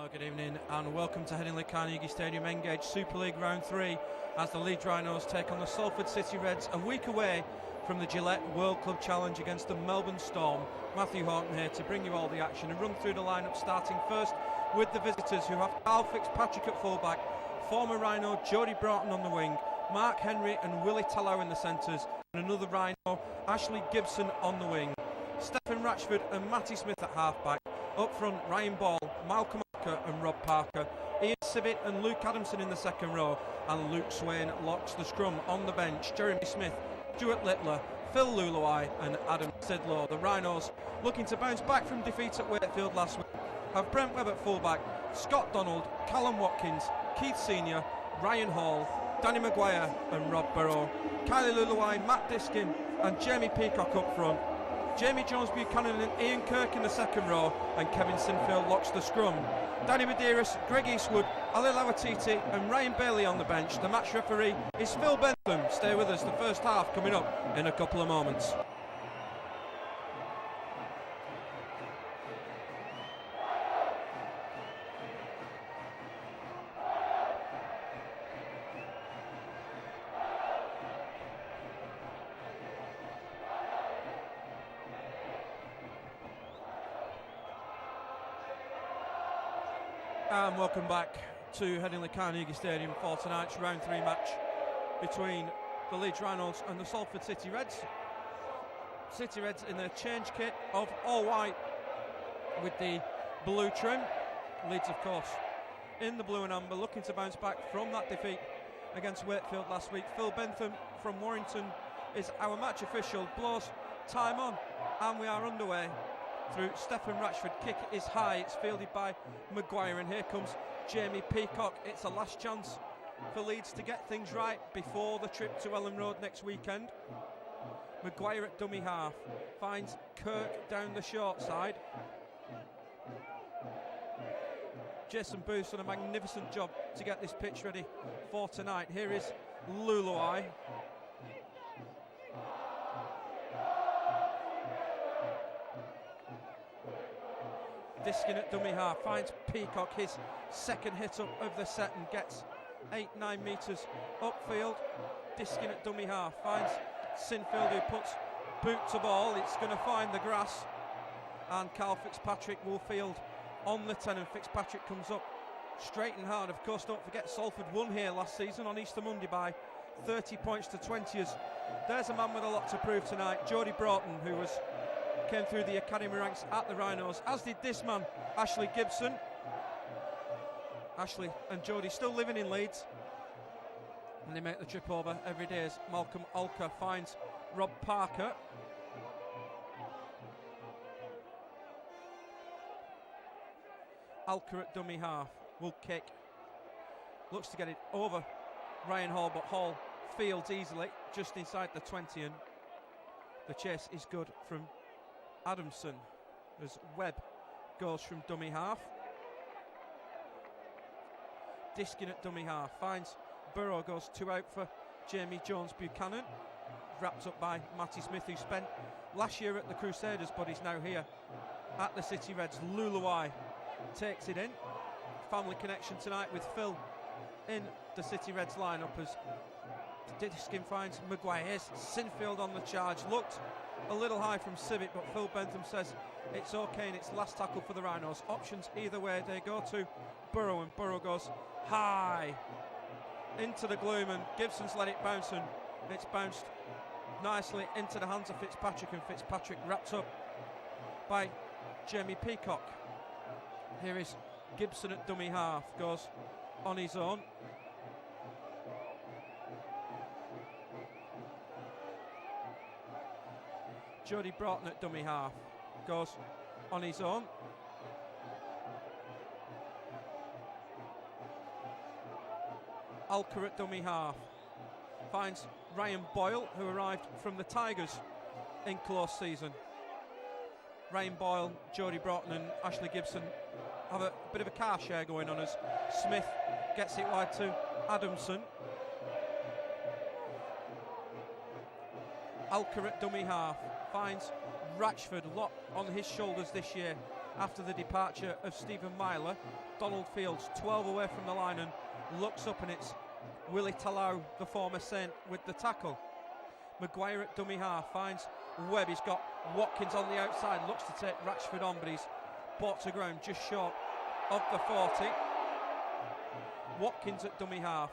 Well, good evening and welcome to Headingley Carnegie Stadium Engage Super League Round 3 as the Leeds Rhinos take on the Salford City Reds a week away from the Gillette World Club Challenge against the Melbourne Storm. Matthew Horton here to bring you all the action and run through the lineup, starting first with the visitors, who have Carl Fitzpatrick at fullback, former Rhino Jody Broughton on the wing, Mark Henry and Willie Tallow in the centres, and another Rhino, Ashley Gibson on the wing. Stephen Ratchford and Matty Smith at halfback. Up front, Ryan Ball, Malcolm Alker and Rob Parker. Ian Sibbett and Luke Adamson in the second row, and Luke Swain locks the scrum. On the bench, Jeremy Smith, Stuart Littler, Phil Luluai and Adam Sidlow. The Rhinos, looking to bounce back from defeat at Wakefield last week, have Brent Webb at fullback, Scott Donald, Callum Watkins, Keith Senior, Ryan Hall, Danny Maguire and Rob Burrow. Kylie Luluai, Matt Diskin and Jamie Peacock up front. Jamie Jones-Buchanan and Ian Kirk in the second row, and Kevin Sinfield locks the scrum. Danny Medeiros, Greg Eastwood, Ali Lawatiti and Ryan Bailey on the bench. The match referee is Phil Bentham. Stay with us, the first half coming up in a couple of moments. And welcome back to Headingley Carnegie Stadium for tonight's round 3 match between the Leeds Rhinos and the Salford City Reds. City Reds in their change kit of all white with the blue trim. Leeds, of course, in the blue and amber, looking to bounce back from that defeat against Wakefield last week. Phil Bentham from Warrington is our match official, blows time on, and we are underway. Through Stephen Ratchford, kick is high, it's fielded by Maguire, and here comes Jamie Peacock. It's a last chance for Leeds to get things right before the trip to Ellen Road next weekend. Maguire at dummy half, finds Kirk down the short side. Jason Booth's done a magnificent job to get this pitch ready for tonight. Here is Luluai. Diskin at dummy half, finds Peacock, his second hit up of the set, and gets 8-9 metres upfield. Diskin at dummy half, finds Sinfield, who puts boot to ball. It's going to find the grass, and Carl Fitzpatrick will field on the 10, and Fitzpatrick comes up straight and hard. Of course, don't forget Salford won here last season on Easter Monday by 30 points to 20. There's a man with a lot to prove tonight, Jody Broughton, who came through the academy ranks at the Rhinos, as did this man, Ashley Gibson. Ashley and Jody still living in Leeds, and they make the trip over every day as Malcolm Alker finds Rob Parker. Alker at dummy half, will kick, looks to get it over Ryan Hall, but Hall fields easily just inside the 20, and the chase is good from Adamson as Webb goes from dummy half. Diskin at dummy half, finds Burrow, goes 2 out for Jamie Jones-Buchanan. Wrapped up by Matty Smith, who spent last year at the Crusaders but is now here at the City Reds. Luluai takes it in. Family connection tonight with Phil in the City Reds lineup as Diskin finds Maguire. Here's Sinfield on the charge. Looked a little high from Sibbett, but Phil Bentham says it's okay, and it's last tackle for the Rhinos. Options either way. They go to Burrow, and Burrow goes high into the gloom, and Gibson's let it bounce, and it's bounced nicely into the hands of Fitzpatrick, and Fitzpatrick wrapped up by Jamie Peacock. Here is Gibson at dummy half, goes on his own. Jody Broughton at dummy half, goes on his own. Alker at dummy half, finds Ryan Boyle, who arrived from the Tigers in close season. Ryan Boyle, Jody Broughton and Ashley Gibson have a bit of a car share going on as Smith gets it wide to Adamson. Alker at dummy half, finds Ratchford, lot on his shoulders this year. after the departure of Stephen Myler. Donald Fields 12 away from the line and looks up, and it's Willie Talau, the former Saint, with the tackle. Maguire at dummy half finds Webb. He's got Watkins on the outside, looks to take Ratchford on, but he's brought to ground just short of the 40. Watkins at dummy half.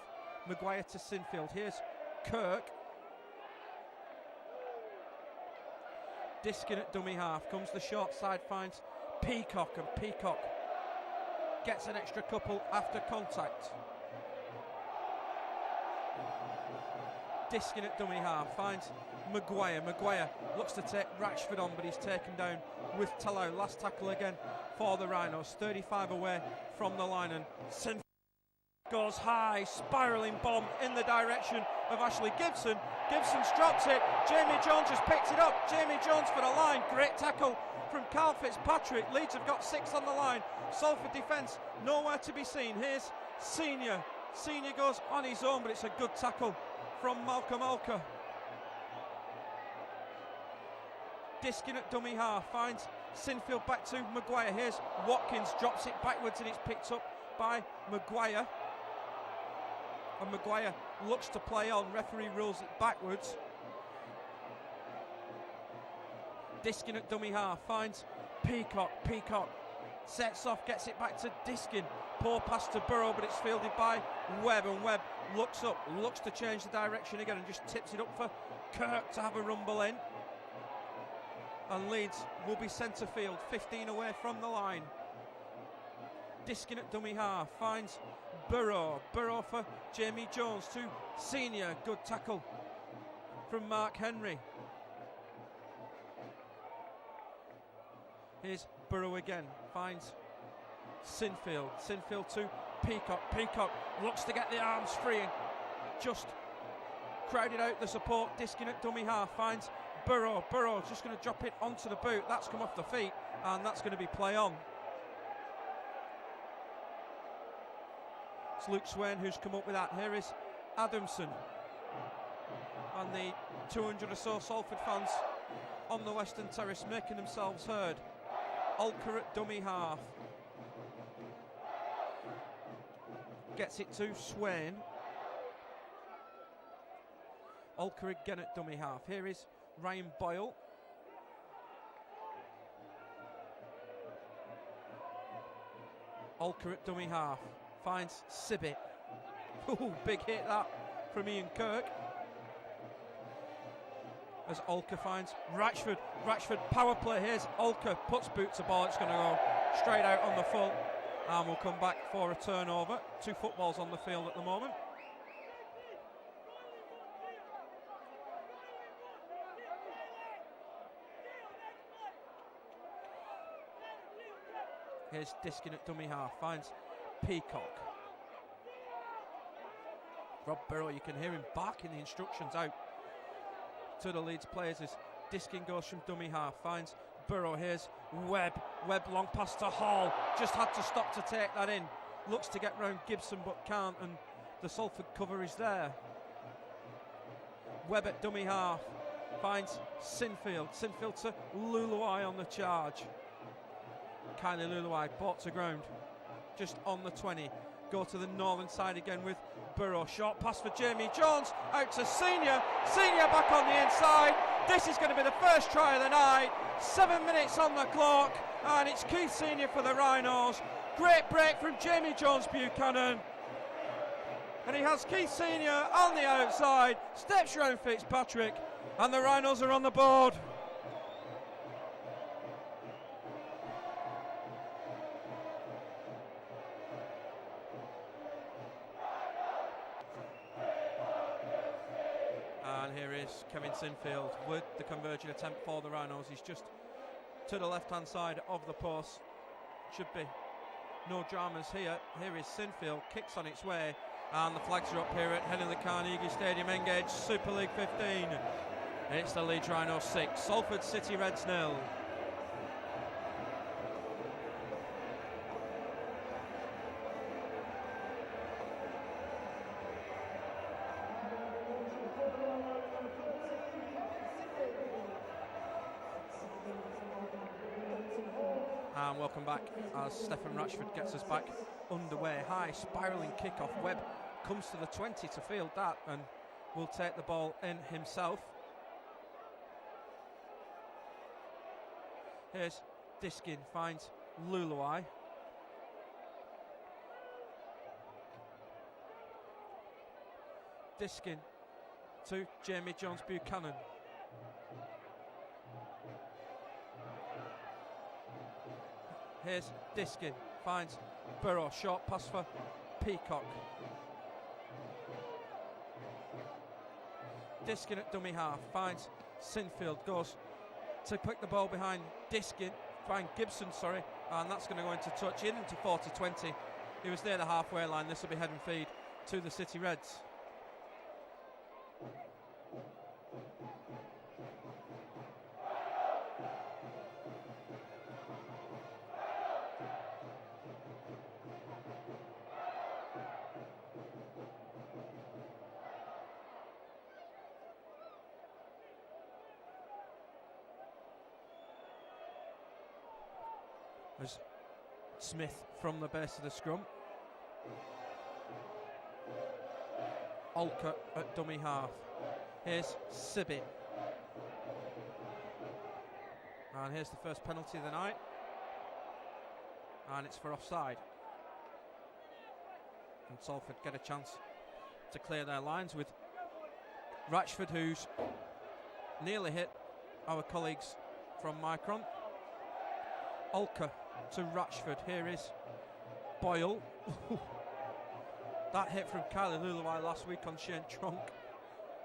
Maguire to Sinfield. Here's Kirk. Diskin at dummy half. Comes the short side, finds Peacock, and Peacock gets an extra couple after contact. Diskin at dummy half finds Maguire. Maguire looks to take Ratchford on, but he's taken down with Talau. Last tackle again for the Rhinos. 35 away from the line, and Sinfield goes high, spiralling bomb in the direction of Ashley Gibson. Gibson's dropped it. Jamie Jones has picked it up. Jamie Jones for the line. Great tackle from Carl Fitzpatrick. Leeds have got 6 on the line. Salford defence nowhere to be seen. Here's Senior. Senior goes on his own, but it's a good tackle from Malcolm Alker. Diskin at dummy half finds Sinfield back to Maguire. Here's Watkins, drops it backwards, and it's picked up by Maguire. And Maguire looks to play on. Referee rules it backwards. Diskin at dummy half finds Peacock. Peacock sets off, gets it back to Diskin. Poor pass to Burrow, but it's fielded by Webb, and Webb looks up, looks to change the direction again, and just tips it up for Kirk to have a rumble in. And Leeds will be centre field, 15 away from the line. Diskin at dummy half finds Burrow. Burrow for Jamie Jones to Senior. Good tackle from Mark Henry. Here's Burrow again, finds Sinfield. Sinfield to Peacock. Peacock looks to get the arms free and just crowded out the support. Diskin at dummy half finds Burrow. Burrow's just going to drop it onto the boot. That's come off the feet, and that's going to be play on. It's Luke Swain who's come up with that. Here is Adamson. And the 200 or so Salford fans on the Western Terrace making themselves heard. Alker at dummy half. Gets it to Swain. Alker again at dummy half. Here is Ryan Boyle. Alker at dummy half. Finds Sibbett. Ooh, big hit that from Ian Kirk. As Alker finds Ratchford. Ratchford power play. Here's Alker, puts boot to ball. It's going to go straight out on the full, and we'll come back for a turnover. 2 footballs on the field at the moment. Here's Diskin at dummy half. Finds Peacock. Rob Burrow, you can hear him barking the instructions out to the Leeds players as Diskin goes from dummy half. Finds Burrow. Here's Webb. Webb long pass to Hall. Just had to stop to take that in. Looks to get round Gibson but can't, and the Salford cover is there. Webb at dummy half. Finds Sinfield. Sinfield to Luluai on the charge. Kylie Luluai brought to ground just on the 20. Go to the northern side again with Burrow. Short pass for Jamie Jones. Out to Senior. Senior back on the inside. This is going to be the first try of the night. 7 minutes on the clock. And it's Keith Senior for the Rhinos. Great break from Jamie Jones Buchanan. And he has Keith Senior on the outside. Steps round Fitzpatrick. And the Rhinos are on the board. Kevin Sinfield with the conversion attempt for the Rhinos. He's just to the left hand side of the post. Should be no dramas here. Here is Sinfield, kicks on its way, and the flags are up here at Henley Carnegie Stadium. Engage Super League 15. It's the Leeds Rhinos 6, Salford City Reds 0. welcome back as Stefan Ratchford gets us back underway. High spiralling kick-off. Webb comes to the 20 to field that and will take the ball in himself. Here's Diskin, finds Luluai. Diskin to Jamie Jones-Buchanan. Here's Diskin, finds Burrow, short pass for Peacock. Diskin at dummy half, finds Sinfield, goes to pick the ball behind Diskin, find Gibson, and that's going to go into touch into 40-20. He was near the halfway line. This will be head and feed to the City Reds. As Smith from the base of the scrum. Olka at dummy half. Here's Sibbett. And here's the first penalty of the night. And it's for offside. And Salford get a chance to clear their lines with Ratchford, who's nearly hit our colleagues from Micron. Olka to Ratchford. Here is Boyle. That hit from Kylie Luluai last week on Shane Trunk.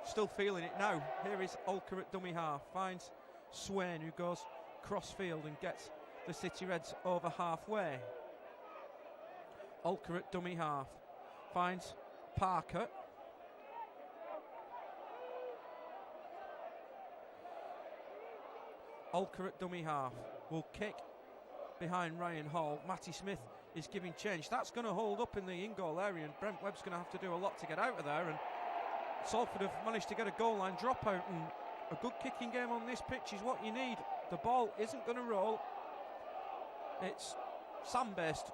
Still feeling it now. Here is Olka at dummy half. Finds Swain, who goes cross field and gets the City Reds over halfway. Olka at dummy half. Finds Parker. Olka at dummy half. Will kick behind Ryan Hall. Matty Smith is giving change. That's going to hold up in the in-goal area, and Brent Webb's going to have to do a lot to get out of there. And Salford have managed to get a goal line dropout, and a good kicking game on this pitch is what you need. The ball isn't going to roll. It's sand-based,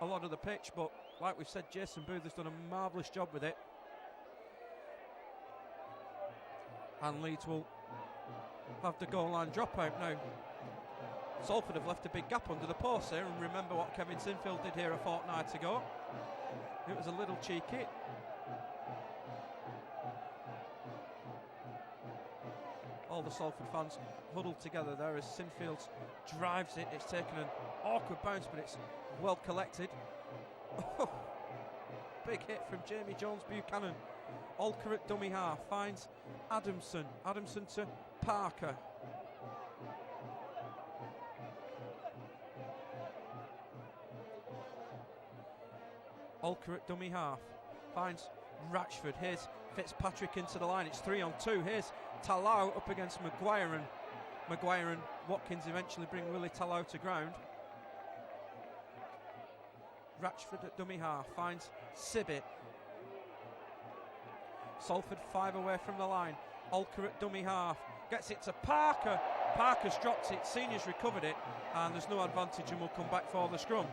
a lot of the pitch, but like we've said, Jason Booth has done a marvellous job with it. And Leeds will have the goal line dropout now. Salford have left a big gap under the post here, and remember what Kevin Sinfield did here a fortnight ago. It was a little cheeky. All the Salford fans huddled together there as Sinfield drives it. It's taken an awkward bounce, but it's well collected. Oh, big hit from Jamie Jones-Buchanan. Olka at dummy half, finds Adamson. Adamson to Parker. Olka at dummy half, finds Ratchford. Here's Fitzpatrick into the line. It's 3-on-2. Here's Talau up against Maguire, and Maguire and Watkins eventually bring Willie Talau to ground. Ratchford at dummy half, finds Sibbett. Salford 5 away from the line. Olka at dummy half, gets it to Parker. Parker's dropped it, Senior's recovered it, and there's no advantage, and will come back for the scrum.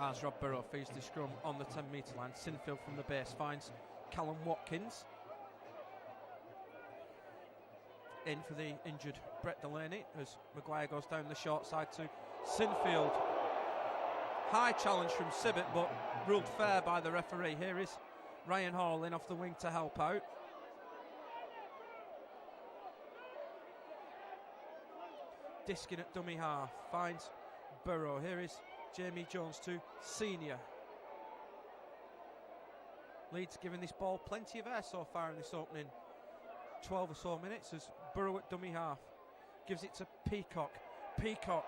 As Rob Burrow feeds the scrum on the 10-metre line, Sinfield from the base finds Callum Watkins. In for the injured Brett Delaney as Maguire goes down the short side to Sinfield. High challenge from Sibbett, but ruled fair by the referee. Here is Ryan Hall in off the wing to help out. Diskin at dummy half, finds Burrow. Here is Jamie Jones to Senior. Leeds giving this ball plenty of air so far in this opening 12 or so minutes as Burrow at dummy half gives it to Peacock. Peacock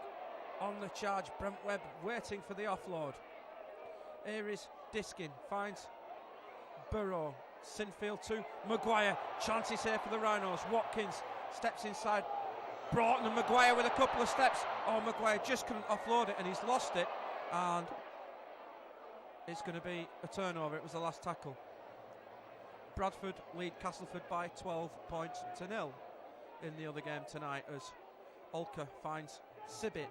on the charge. Brent Webb waiting for the offload. Here is Diskin, finds Burrow. Sinfield to Maguire. Chances here for the Rhinos. Watkins steps inside Broughton and Maguire with a couple of steps. Oh, Maguire just couldn't offload it and he's lost it. And it's going to be a turnover. It was the last tackle. Bradford lead Castleford by 12 points to 0 in the other game tonight as Olka finds Sibbett.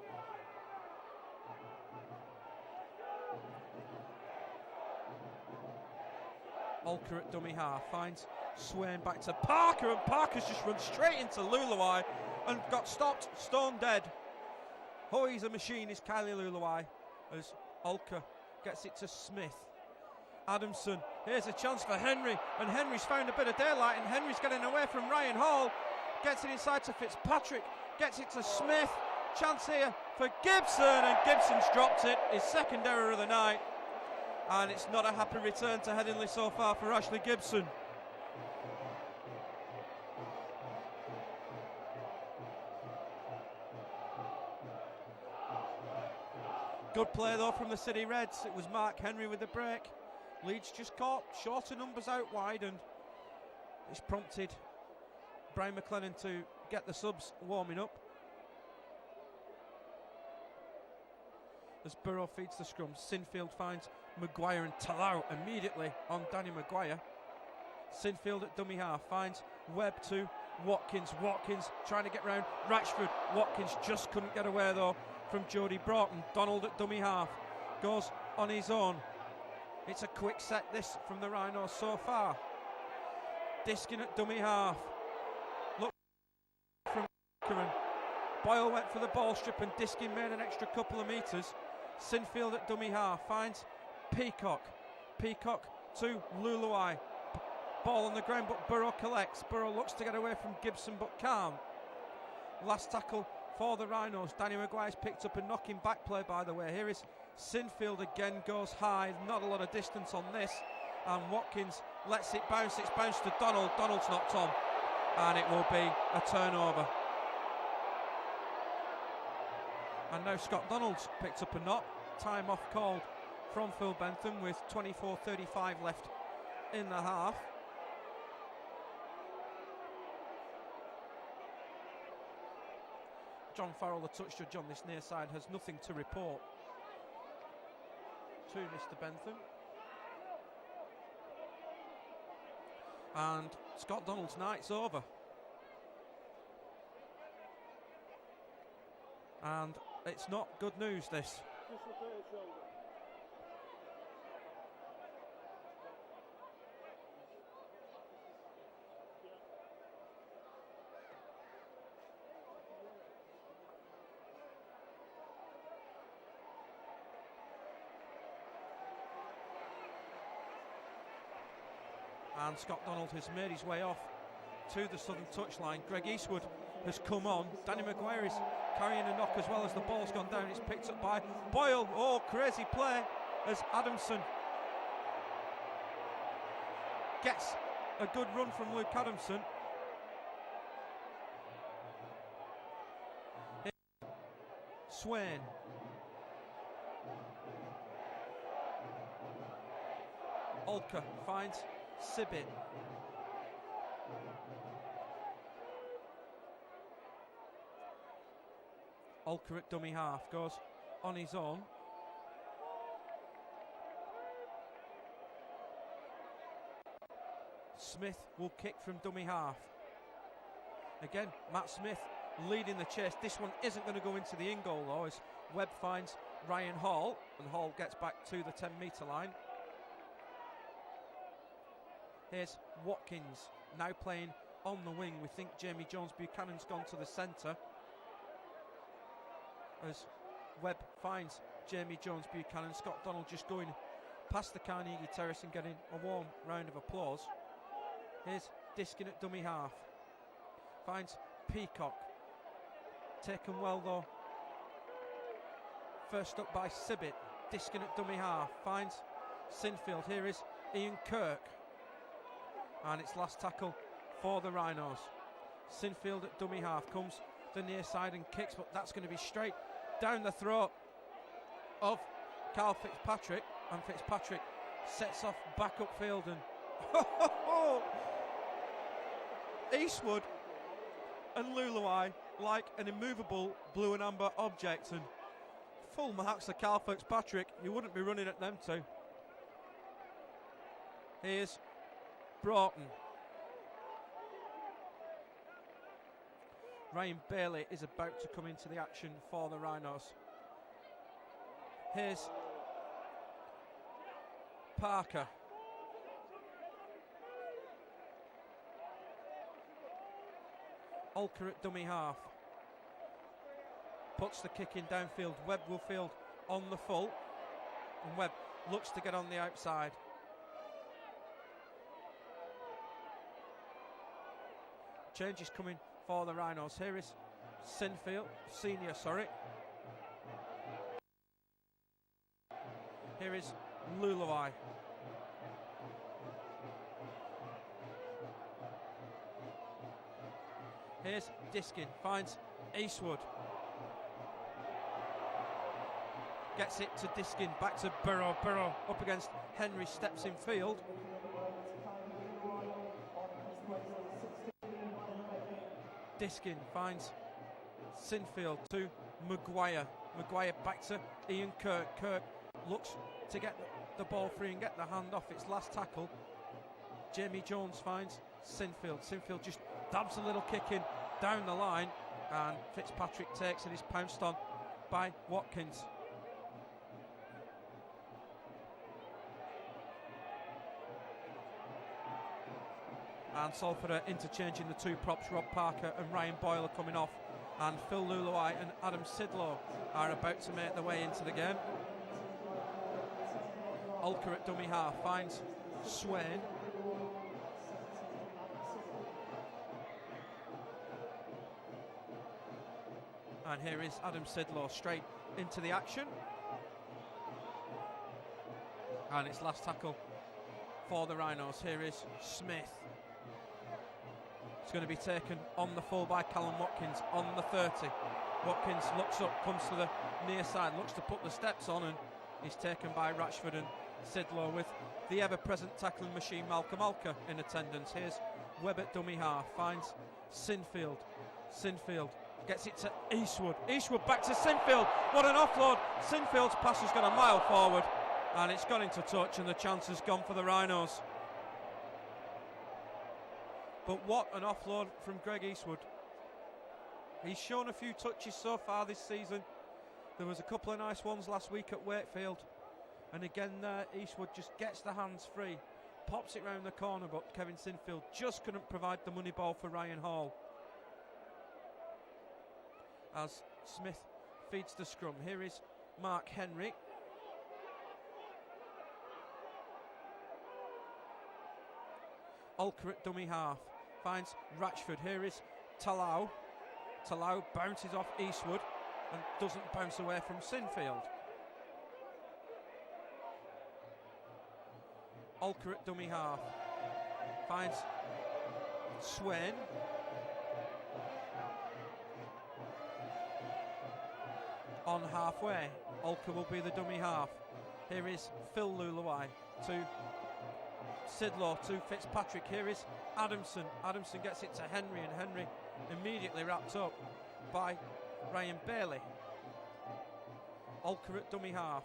Olka at dummy half finds Swain back to Parker, and Parker's just run straight into Luluai and got stopped stone dead. Oh, he's a machine, is Kylie Luluai, as Olka gets it to Smith. Adamson, here's a chance for Henry, and Henry's found a bit of daylight, and Henry's getting away from Ryan Hall, gets it inside to Fitzpatrick, gets it to Smith. Chance here for Gibson, and Gibson's dropped it, his second error of the night. And it's not a happy return to Headingley so far for Ashley Gibson. Good play though from the City Reds. It was Mark Henry with the break. Leeds just caught shorter numbers out wide, and it's prompted Brian McLennan to get the subs warming up. As Burrow feeds the scrum, Sinfield finds Maguire and Talau immediately on Danny Maguire. Sinfield at dummy half finds Webb to Watkins. Watkins trying to get round Ratchford. Watkins just couldn't get away though from Jody Broughton. Donald at dummy half goes on his own. It's a quick set this from the Rhinos so far. Diskin at dummy half. Look from Kieran. Boyle went for the ball strip and Diskin made an extra couple of metres. Sinfield at dummy half finds Peacock. Peacock to Luluai. Ball on the ground, but Burrow collects. Burrow looks to get away from Gibson but can't. Last tackle for the Rhinos. Danny Maguire's picked up a knocking back play, by the way. Here is Sinfield again, goes high. Not a lot of distance on this. And Watkins lets it bounce. It's bounced to Donald. Donald's knocked on. And it will be a turnover. And now Scott Donald's picked up a knock. Time off called from Phil Bentham with 24:35 left in the half. John Farrell, the touch judge on this near side, has nothing to report to Mr. Bentham. And Scott Donald's night's over. And it's not good news, this. And Scott Donald has made his way off to the southern touchline. Greg Eastwood has come on. Danny Maguire is carrying a knock as well as the ball's gone down. It's picked up by Boyle. Oh, crazy play as Adamson gets a good run from Luke Adamson. Swain. Olka finds Sibbett. Olka at dummy half goes on his own. Smith will kick from dummy half. Again, Matt Smith leading the chase. This one isn't going to go into the in goal though, as Webb finds Ryan Hall, and Hall gets back to the 10-metre line. Here's Watkins, now playing on the wing. We think Jamie Jones-Buchanan's gone to the centre. As Webb finds Jamie Jones-Buchanan. Scott Donald just going past the Carnegie Terrace and getting a warm round of applause. Here's Diskin at dummy half. Finds Peacock. Taken well though. First up by Sibbett. Diskin at dummy half. Finds Sinfield. Here is Ian Kirk. And it's last tackle for the Rhinos. Sinfield at dummy half comes the near side and kicks, but that's going to be straight down the throat of Carl Fitzpatrick, and Fitzpatrick sets off back upfield, and Eastwood and Luluai like an immovable blue and amber object, and full marks to Carl Fitzpatrick. You wouldn't be running at them two. Here's Broughton. Ryan Bailey is about to come into the action for the Rhinos. Here's Parker. Olker at dummy half. Puts the kick in downfield. Webb will field on the full. And Webb looks to get on the outside. Change is coming for the Rhinos. Here is Senior. Here is Luluai. Here's Diskin, finds Eastwood. Gets it to Diskin, back to Burrow. Burrow up against Henry, steps in field. Diskin finds Sinfield to Maguire. Maguire back to Ian Kirk. Kirk looks to get the ball free and get the hand off its last tackle. Jamie Jones finds Sinfield. Sinfield just dabs a little kick in down the line, and Fitzpatrick takes it. He's pounced on by Watkins. And Salford are interchanging the two props. Rob Parker and Ryan Boyle are coming off, and Phil Luluai and Adam Sidlow are about to make their way into the game. Olker at dummy half finds Swain. And here is Adam Sidlow straight into the action. And it's last tackle for the Rhinos. Here is Smith. It's going to be taken on the full by Callum Watkins on the 30. Watkins looks up, comes to the near side, looks to put the steps on, and he's taken by Ratchford and Sidlow, with the ever-present tackling machine Malcolm Alker in attendance. Here's Webb at dummy half, finds Sinfield. Sinfield gets it to Eastwood. Eastwood back to Sinfield. What an offload. Sinfield's pass has got a mile forward, and it's gone into touch, and the chance has gone for the Rhinos. But what an offload from Greg Eastwood. He's shown a few touches so far this season. There was a couple of nice ones last week at Wakefield. And again there, Eastwood just gets the hands free, pops it round the corner, but Kevin Sinfield just couldn't provide the money ball for Ryan Hall. As Smith feeds the scrum. Here is Mark Henry. Olker at dummy half. Finds Ratchford. Here is Talau. Talau bounces off Eastwood and doesn't bounce away from Sinfield. Olker at dummy half. Finds Swain. On halfway. Olker will be the dummy half. Here is Phil Luluai to Sidlow to Fitzpatrick. Here is Adamson. Adamson gets it to Henry, and Henry immediately wrapped up by Ryan Bailey. Olker at dummy half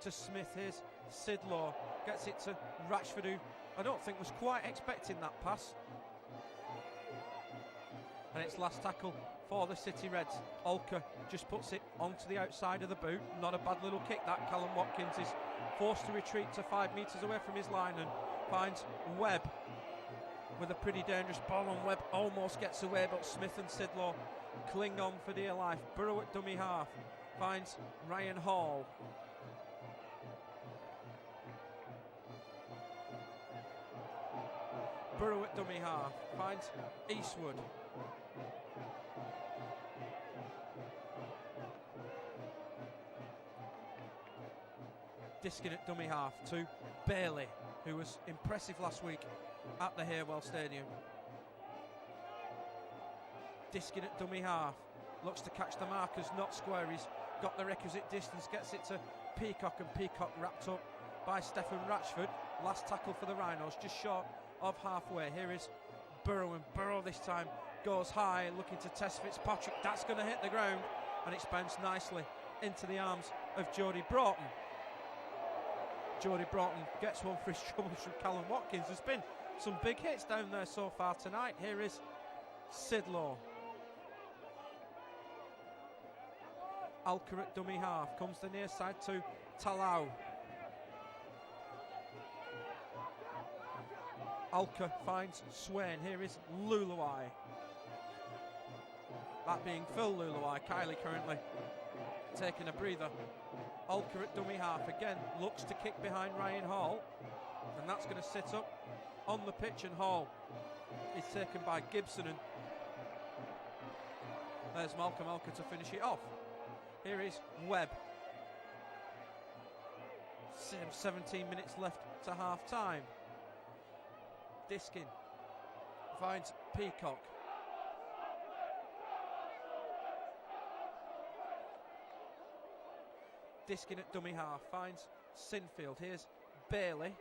to Smith. Here's Sidlow. Gets it to Ratchford, who I don't think was quite expecting that pass. And it's last tackle for the City Reds. Olker just puts it onto the outside of the boot. Not a bad little kick that. Callum Watkins is forced to retreat to 5 metres away from his line and finds Webb with a pretty dangerous ball, and Webb almost gets away, but Smith and Sidlow cling on for dear life. Burrow at dummy half finds Ryan Hall. Burrow at dummy half finds Eastwood. Diskin at dummy half to Bailey, who was impressive last week at the Haywell Stadium. Diskin at dummy half, looks to catch the markers, not square. He's got the requisite distance, gets it to Peacock, and Peacock wrapped up by Stephen Ratchford. Last tackle for the Rhinos, just short of halfway. Here is Burrow, and Burrow this time goes high, looking to test Fitzpatrick. That's going to hit the ground, and it's bounced nicely into the arms of Jody Broughton. Jody Broughton gets one for his troubles from Callum Watkins. There's been some big hits down there so far tonight. Here is Sidlaw. Alka at dummy half, comes the near side to Talau. Alka finds Swain. Here is Luluai. That being Phil Luluai. Kylie currently taking a breather. Alka at dummy half again, looks to kick behind Ryan Hall, and that's going to sit up on the pitch, and Hall is taken by Gibson, and there's Malcolm Alka to finish it off. Here is Webb. 17 minutes left to half time. Diskin finds Peacock. Diskin at dummy half finds Sinfield. Here's Bailey.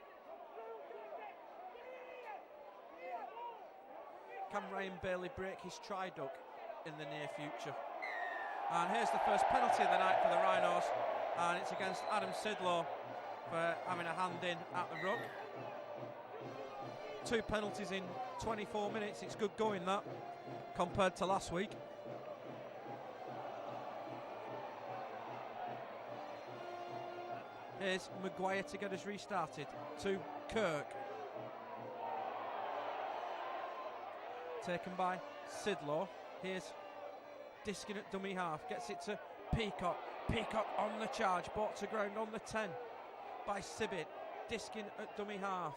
Can Ryan Bailey break his triduct in the near future? And here's the first penalty of the night for the Rhinos, and it's against Adam Sidlaw for having a hand in at the ruck. 2 penalties in 24 minutes. It's good going, that, compared to last week. Here's Maguire to get us restarted to Kirk. Taken by Sidlaw. Here's Diskin at dummy half, gets it to Peacock. Peacock on the charge, brought to ground on the 10 by Sibbett. Diskin at dummy half.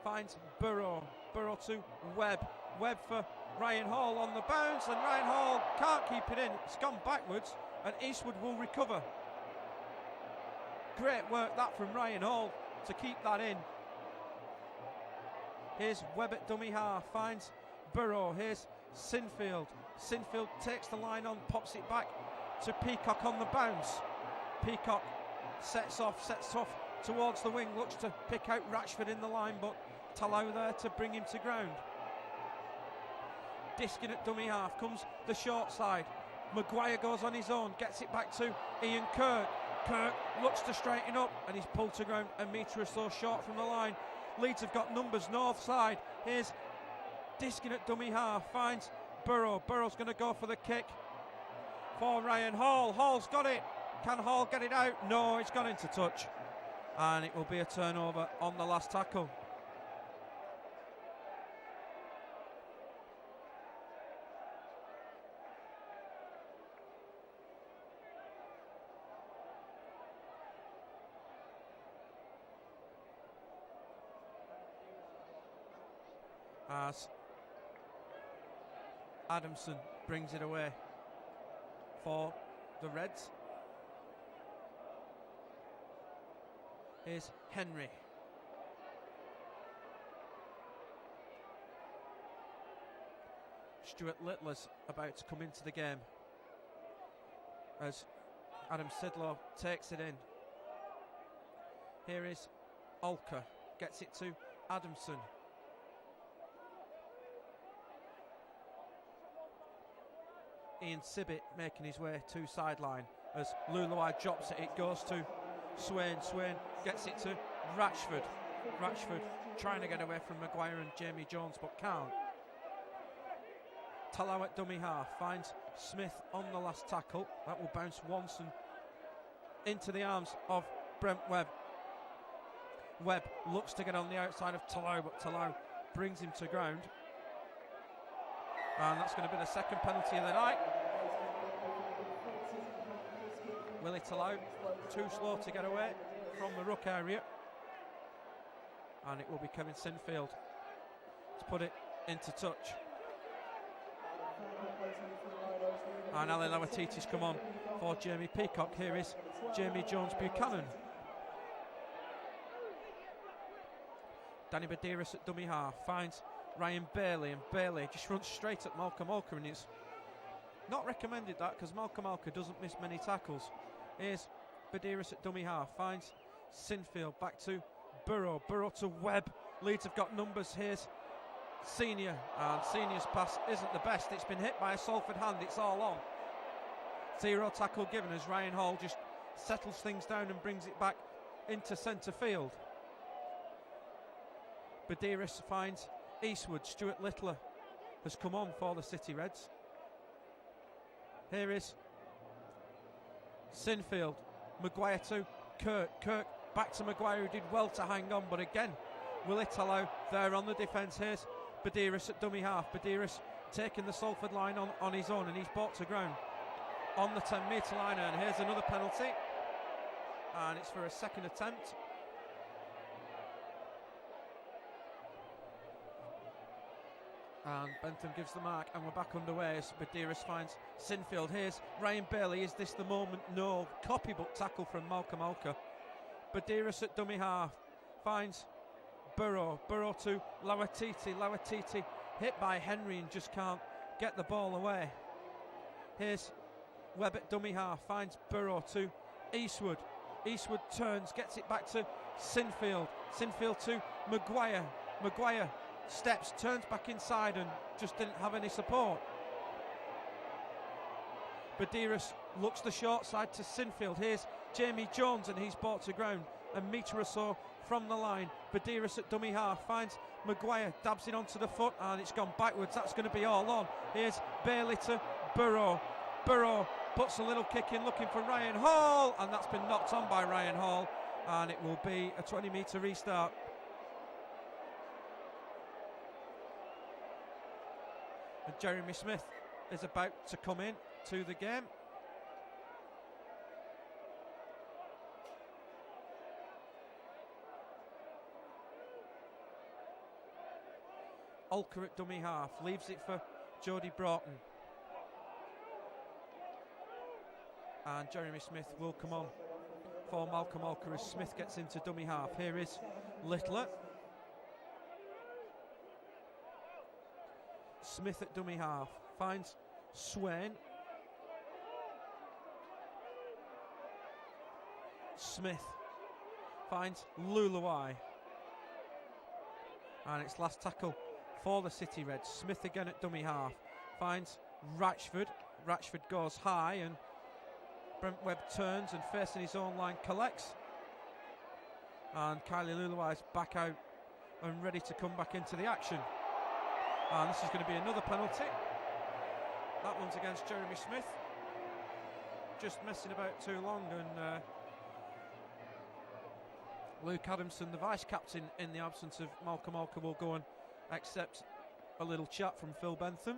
Finds Burrow. Burrow to Webb. Webb for Ryan Hall on the bounce, and Ryan Hall can't keep it in. It's gone backwards, and Eastwood will recover. Great work that from Ryan Hall to keep that in. Here's Webb at dummy half, finds Burrow. Here's Sinfield. Sinfield takes the line on, pops it back to Peacock on the bounce. Peacock sets off towards the wing, looks to pick out Ratchford in the line, but Talau there to bring him to ground. Diskin at dummy half, comes the short side. Maguire goes on his own, gets it back to Ian Kirk. Kirk looks to straighten up, and he's pulled to ground a metre or so short from the line. Leeds have got numbers north side. Here's Diskin at dummy half, finds Burrow. Burrow's going to go for the kick for Ryan Hall. Hall's got it. Can Hall get it out? No, it's gone into touch, and it will be a turnover on the last tackle. As Adamson brings it away for the Reds. Here's Henry. Stuart Littler's about to come into the game as Adam Sidlaw takes it in. Here is Alka, gets it to Adamson. Ian Sibbett making his way to sideline as Luluai drops it. It goes to Swain. Swain gets it to Ratchford. Ratchford trying to get away from Maguire and Jamie Jones, but can't. Talau at dummy half finds Smith on the last tackle. That will bounce once and into the arms of Brent Webb. Webb looks to get on the outside of Talau, but Talau brings him to ground. And that's going to be the second penalty of the night. Willie Talau too slow to get away from the ruck area, and it will be Kevin Sinfield to put it into touch. And Ali Lawatitis come on for Jamie Peacock. Here is Jamie Jones Buchanan. Danny Badiris at dummy half finds Ryan Bailey, and Bailey just runs straight at Malcolm Alka, and it's not recommended that because Malcolm Alka doesn't miss many tackles. Here's Badiris at dummy half, finds Sinfield, back to Burrow. Burrow to Webb. Leeds have got numbers. Here's Senior, and Senior's pass isn't the best. It's been hit by a Salford hand. It's all on. 0 tackle given as Ryan Hall just settles things down and brings it back into centre field. Badiris finds Eastwood. Stuart Littler has come on for the City Reds. Here is Sinfield. Maguire to Kirk. Kirk back to Maguire, who did well to hang on, but again, will it allow there on the defence? Here's Badiris at dummy half. Badiris taking the Salford line on his own, and he's brought to ground on the 10-metre line, and here's another penalty, and it's for a second attempt. And Bentham gives the mark, and we're back underway as Badiris finds Sinfield. Here's Ryan Bailey. Is this the moment? No. Copybook tackle from Malcolm Alker. Badiris at dummy half finds Burrow. Burrow to Lawatiti. Lawatiti hit by Henry and just can't get the ball away. Here's Webb at dummy half, finds Burrow to Eastwood. Eastwood turns, gets it back to Sinfield. Sinfield to Maguire. Maguire steps, turns back inside and just didn't have any support. Badiris looks the short side to Sinfield. Here's Jamie Jones, and he's brought to ground a metre or so from the line. Badiris at dummy half finds Maguire, dabs it onto the foot, and it's gone backwards. That's going to be all on. Here's Bailey to Burrow. Burrow puts a little kick in looking for Ryan Hall, and that's been knocked on by Ryan Hall, and it will be a 20-metre restart. And Jeremy Smith is about to come in to the game. Alker at dummy half, leaves it for Jody Broughton. And Jeremy Smith will come on for Malcolm Alker as Smith gets into dummy half. Here is Littler. Smith at dummy half, finds Swain. Smith finds Luluai. And it's last tackle for the City Reds. Smith again at dummy half, finds Ratchford. Ratchford goes high, and Brent Webb turns and facing his own line collects. And Kylie Luluai's back out and ready to come back into the action. And this is going to be another penalty. That one's against Jeremy Smith. Just messing about too long, and Luke Adamson, the vice-captain in the absence of Malcolm Alker, will go and accept a little chat from Phil Bentham.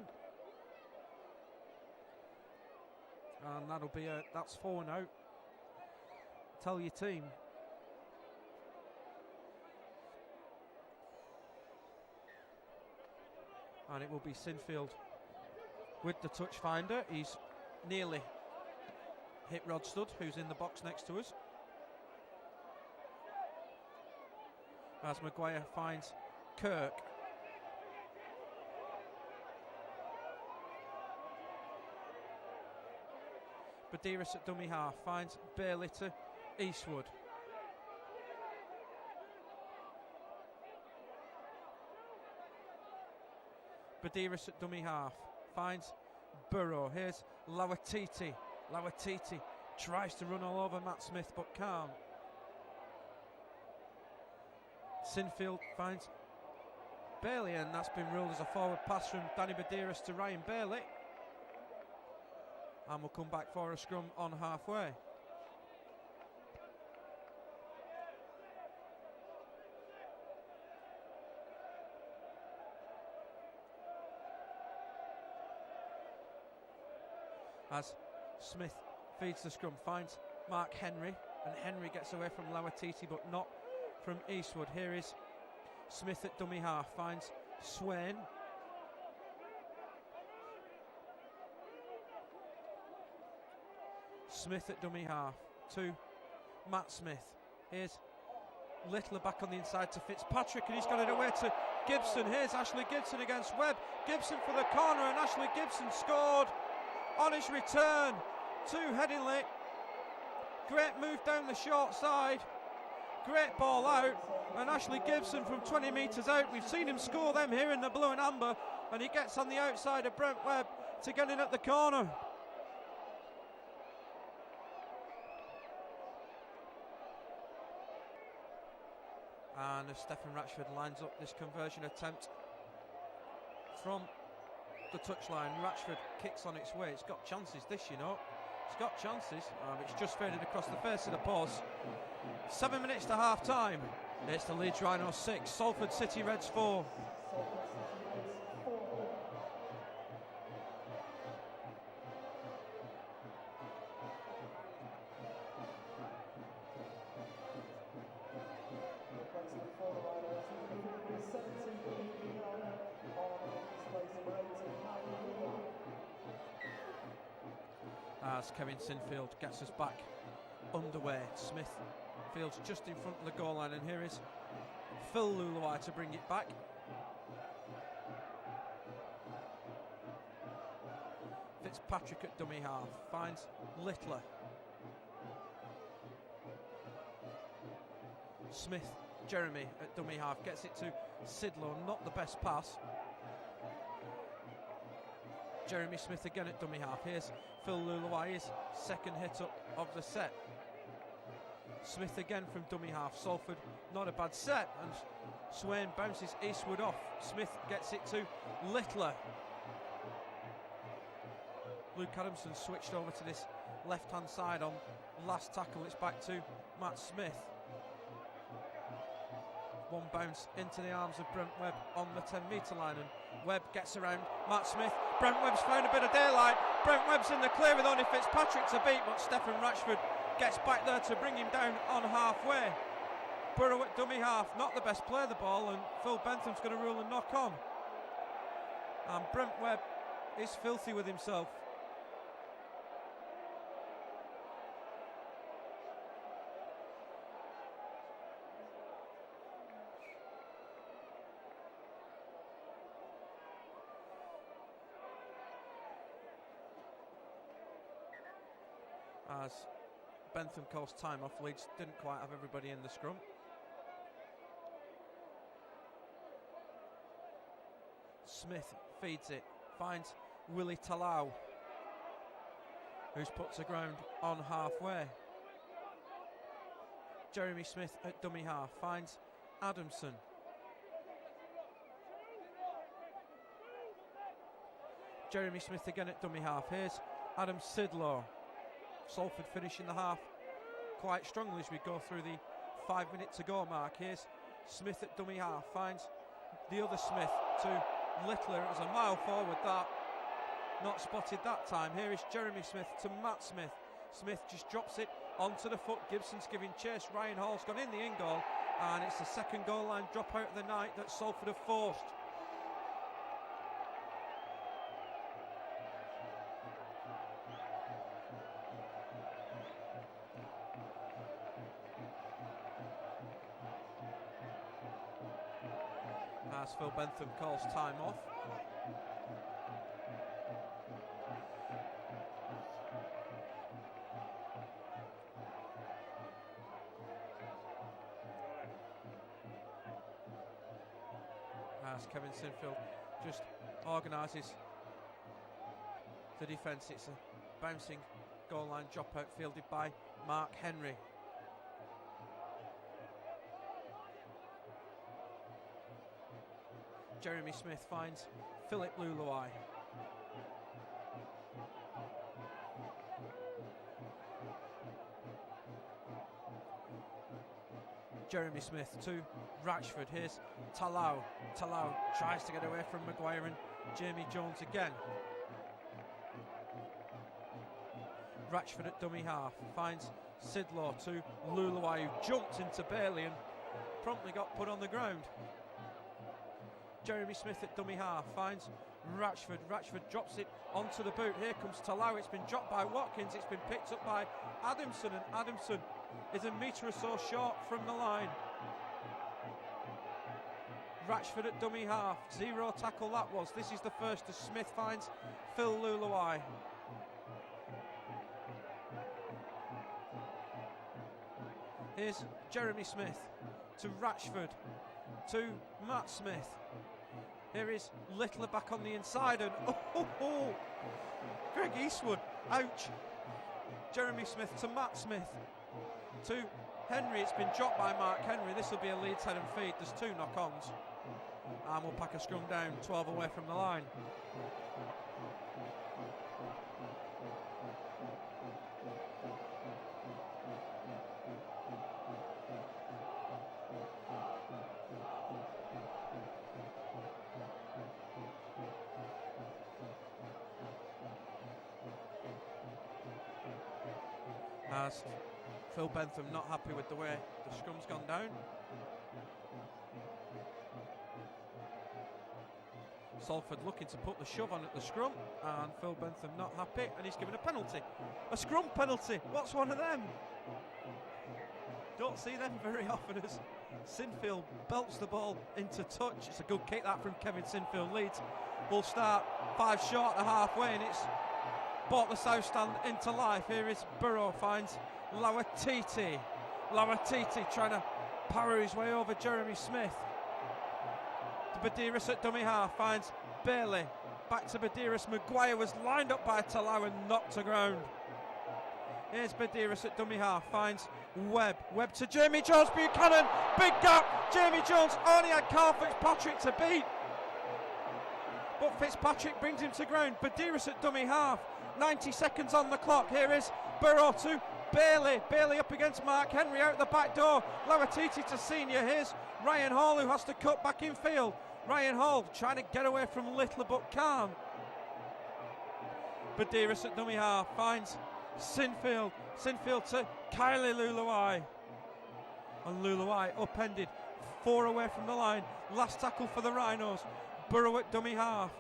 And that'll be that's 4 now. Tell your team. And it will be Sinfield with the touch finder. He's nearly hit Rod Studd, who's in the box next to us. As Maguire finds Kirk. Badiris at dummy half, finds Bailey to Eastwood. Badiris at dummy half, finds Burrow. Here's Lawatiti. Lawatiti tries to run all over Matt Smith but can't. Sinfield finds Bailey, and that's been ruled as a forward pass from Danny Badiris to Ryan Bailey. And we'll come back for a scrum on halfway. As Smith feeds the scrum, finds Mark Henry, and Henry gets away from Lawatiti but not from Eastwood. Here is Smith at dummy half, finds Swain. Smith at dummy half to Matt Smith. Here's Littler back on the inside to Fitzpatrick, and he's got it away to Gibson. Here's Ashley Gibson against Webb. Gibson for the corner, and Ashley Gibson scored on his return to Headingley. Great move down the short side. great ball out, and Ashley Gibson from 20 metres out, we've seen him score them here in the blue and amber, and he gets on the outside of Brent Webb to get in at the corner. And as Stefan Ratchford lines up this conversion attempt from the touchline, Ratchford kicks on its way. It's got chances this, you know. It's got chances. It's just faded across the face of the post. 7 minutes to half time. It's the Leeds Rhinos 6, Salford City Reds 4. As Kevin Sinfield gets us back underway, Smith fields just in front of the goal line, and here is Phil Luluai to bring it back. Fitzpatrick at dummy half, finds Littler. Smith, Jeremy at dummy half, gets it to Sidlow, not the best pass. Jeremy Smith again at dummy half. Here's Phil Luluai, his second hit up of the set. Smith again from dummy half. Salford, not a bad set, and Swain bounces Eastwood off. Smith gets it to Littler. Luke Adamson switched over to this left hand side on last tackle. It's back to Matt Smith. One bounce into the arms of Brent Webb on the 10 metre line, and Webb gets around Matt Smith. Brent Webb's found a bit of daylight. Brent Webb's in the clear with only Fitzpatrick to beat, but Stefan Ratchford gets back there to bring him down on halfway. Burrow at dummy half, not the best play of the ball, and Phil Bentham's going to rule a knock on. And Brent Webb is filthy with himself. As Bentham calls time off, Leeds didn't quite have everybody in the scrum. Smith feeds it, finds Willie Talau, who's put to ground on halfway. Jeremy Smith at dummy half, finds Adamson. Jeremy Smith again at dummy half. Here's Adam Sidlow. Salford finishing the half quite strongly as we go through the 5 minute to go mark. Here's Smith at dummy half, finds the other Smith to Littler. It was a mile forward, that, not spotted that time. Here is Jeremy Smith to Matt Smith. Smith just drops it onto the foot. Gibson's giving chase. Ryan Hall's gone in the in goal, and it's the second goal line dropout of the night that Salford have forced. As Phil Bentham calls time off. As Kevin Sinfield just organises the defence. It's a bouncing goal line dropout fielded by Mark Henry. Jeremy Smith finds Philip Luluai. Jeremy Smith to Ratchford. Here's Talau. Talau tries to get away from Maguire and Jamie Jones again. Ratchford at dummy half. Finds Sidlow to Luluai, who jumped into Bailey and promptly got put on the ground. Jeremy Smith at dummy half finds Ratchford. Ratchford drops it onto the boot. Here comes Talau. It's been dropped by Watkins. It's been picked up by Adamson, and Adamson is a metre or so short from the line. Ratchford at dummy half. Zero tackle that was. This is the first as Smith finds Phil Luluai. Here's Jeremy Smith to Ratchford to Matt Smith. Here is Littler back on the inside, and Greg Eastwood, ouch. Jeremy Smith to Matt Smith to Henry. It's been dropped by Mark Henry. This will be a Leeds head and feet. There's 2 knock-ons, and we'll pack a scrum down 12 away from the line. As Phil Bentham not happy with the way the scrum's gone down. Salford looking to put the shove on at the scrum, and Phil Bentham not happy, and he's given a penalty. A scrum penalty, what's one of them? Don't see them very often as Sinfield belts the ball into touch. It's a good kick that from Kevin Sinfield. Leeds will start 5 short of halfway, and it's brought the south stand into life. Here is Burrow, finds Lawatiti. Lawatiti trying to power his way over Jeremy Smith. To Badiris at dummy half, finds Bailey. Back to Badiris. Maguire was lined up by Talau and knocked to ground. Here's Badiris at dummy half, finds Webb. Webb to Jamie Jones. Buchanan, big gap. Jamie Jones only had Carl Fitzpatrick to beat, but Fitzpatrick brings him to ground. Badiris at dummy half. 90 seconds on the clock. Here is Burrow to Bailey. Bailey up against Mark Henry out the back door. Lawatiti to Senior. Here's Ryan Hall, who has to cut back in field. Ryan Hall trying to get away from Littler but can't. Badiris at dummy half finds Sinfield. Sinfield to Kylie Luluai. And Luluai upended. 4 away from the line. Last tackle for the Rhinos. Burrow at dummy half.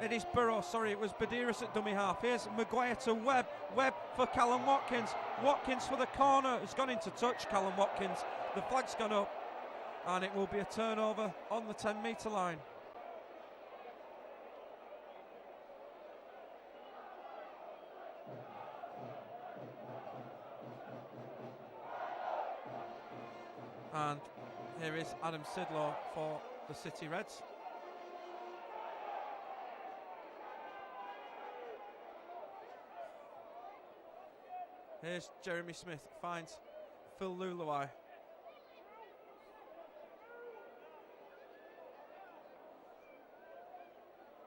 It is Burrow, sorry, it was Badiris at dummy half. Here's Maguire to Webb. Webb for Callum Watkins. Watkins for the corner. It's gone into touch, Callum Watkins. The flag's gone up, and it will be a turnover on the 10-metre line. And here is Adam Sidlaw for the City Reds. Here's Jeremy Smith, finds Phil Luluai.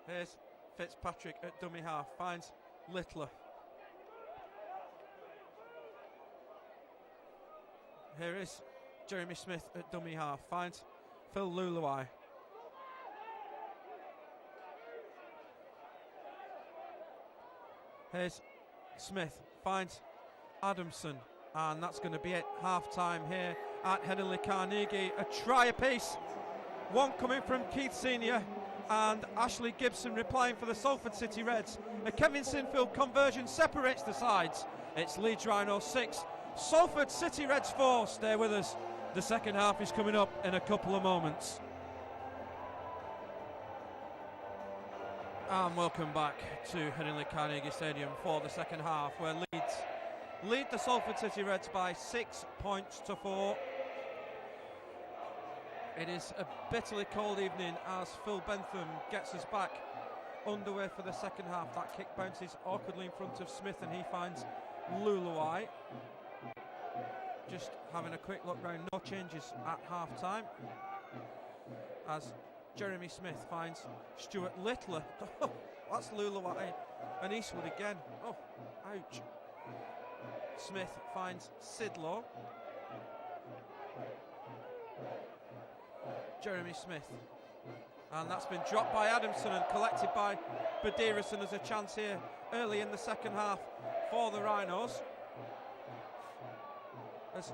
Here's Fitzpatrick at dummy half, finds Littler. Here is Jeremy Smith at dummy half, finds Phil Luluai. Here's Smith, finds Adamson, and that's going to be it. Half time here at Headingley Carnegie. A try apiece, one coming from Keith Senior and Ashley Gibson replying for the Salford City Reds. A Kevin Sinfield conversion separates the sides. It's Leeds Rhinos 6, Salford City Reds 4. Stay with us, the second half is coming up in a couple of moments. And welcome back to Headingley Carnegie Stadium for the second half, where Leeds lead the Salford City Reds by 6 points to 4. It is a bitterly cold evening as Phil Bentham gets us back underway for the second half. That kick bounces awkwardly in front of Smith, and he finds Luluai. Just having a quick look round, no changes at half time as Jeremy Smith finds Stuart Littler. That's Luluai and Eastwood again. Oh, ouch. Smith finds Sidlaw. Jeremy Smith. And that's been dropped by Adamson and collected by Badiris, and there's a chance here early in the second half for the Rhinos. As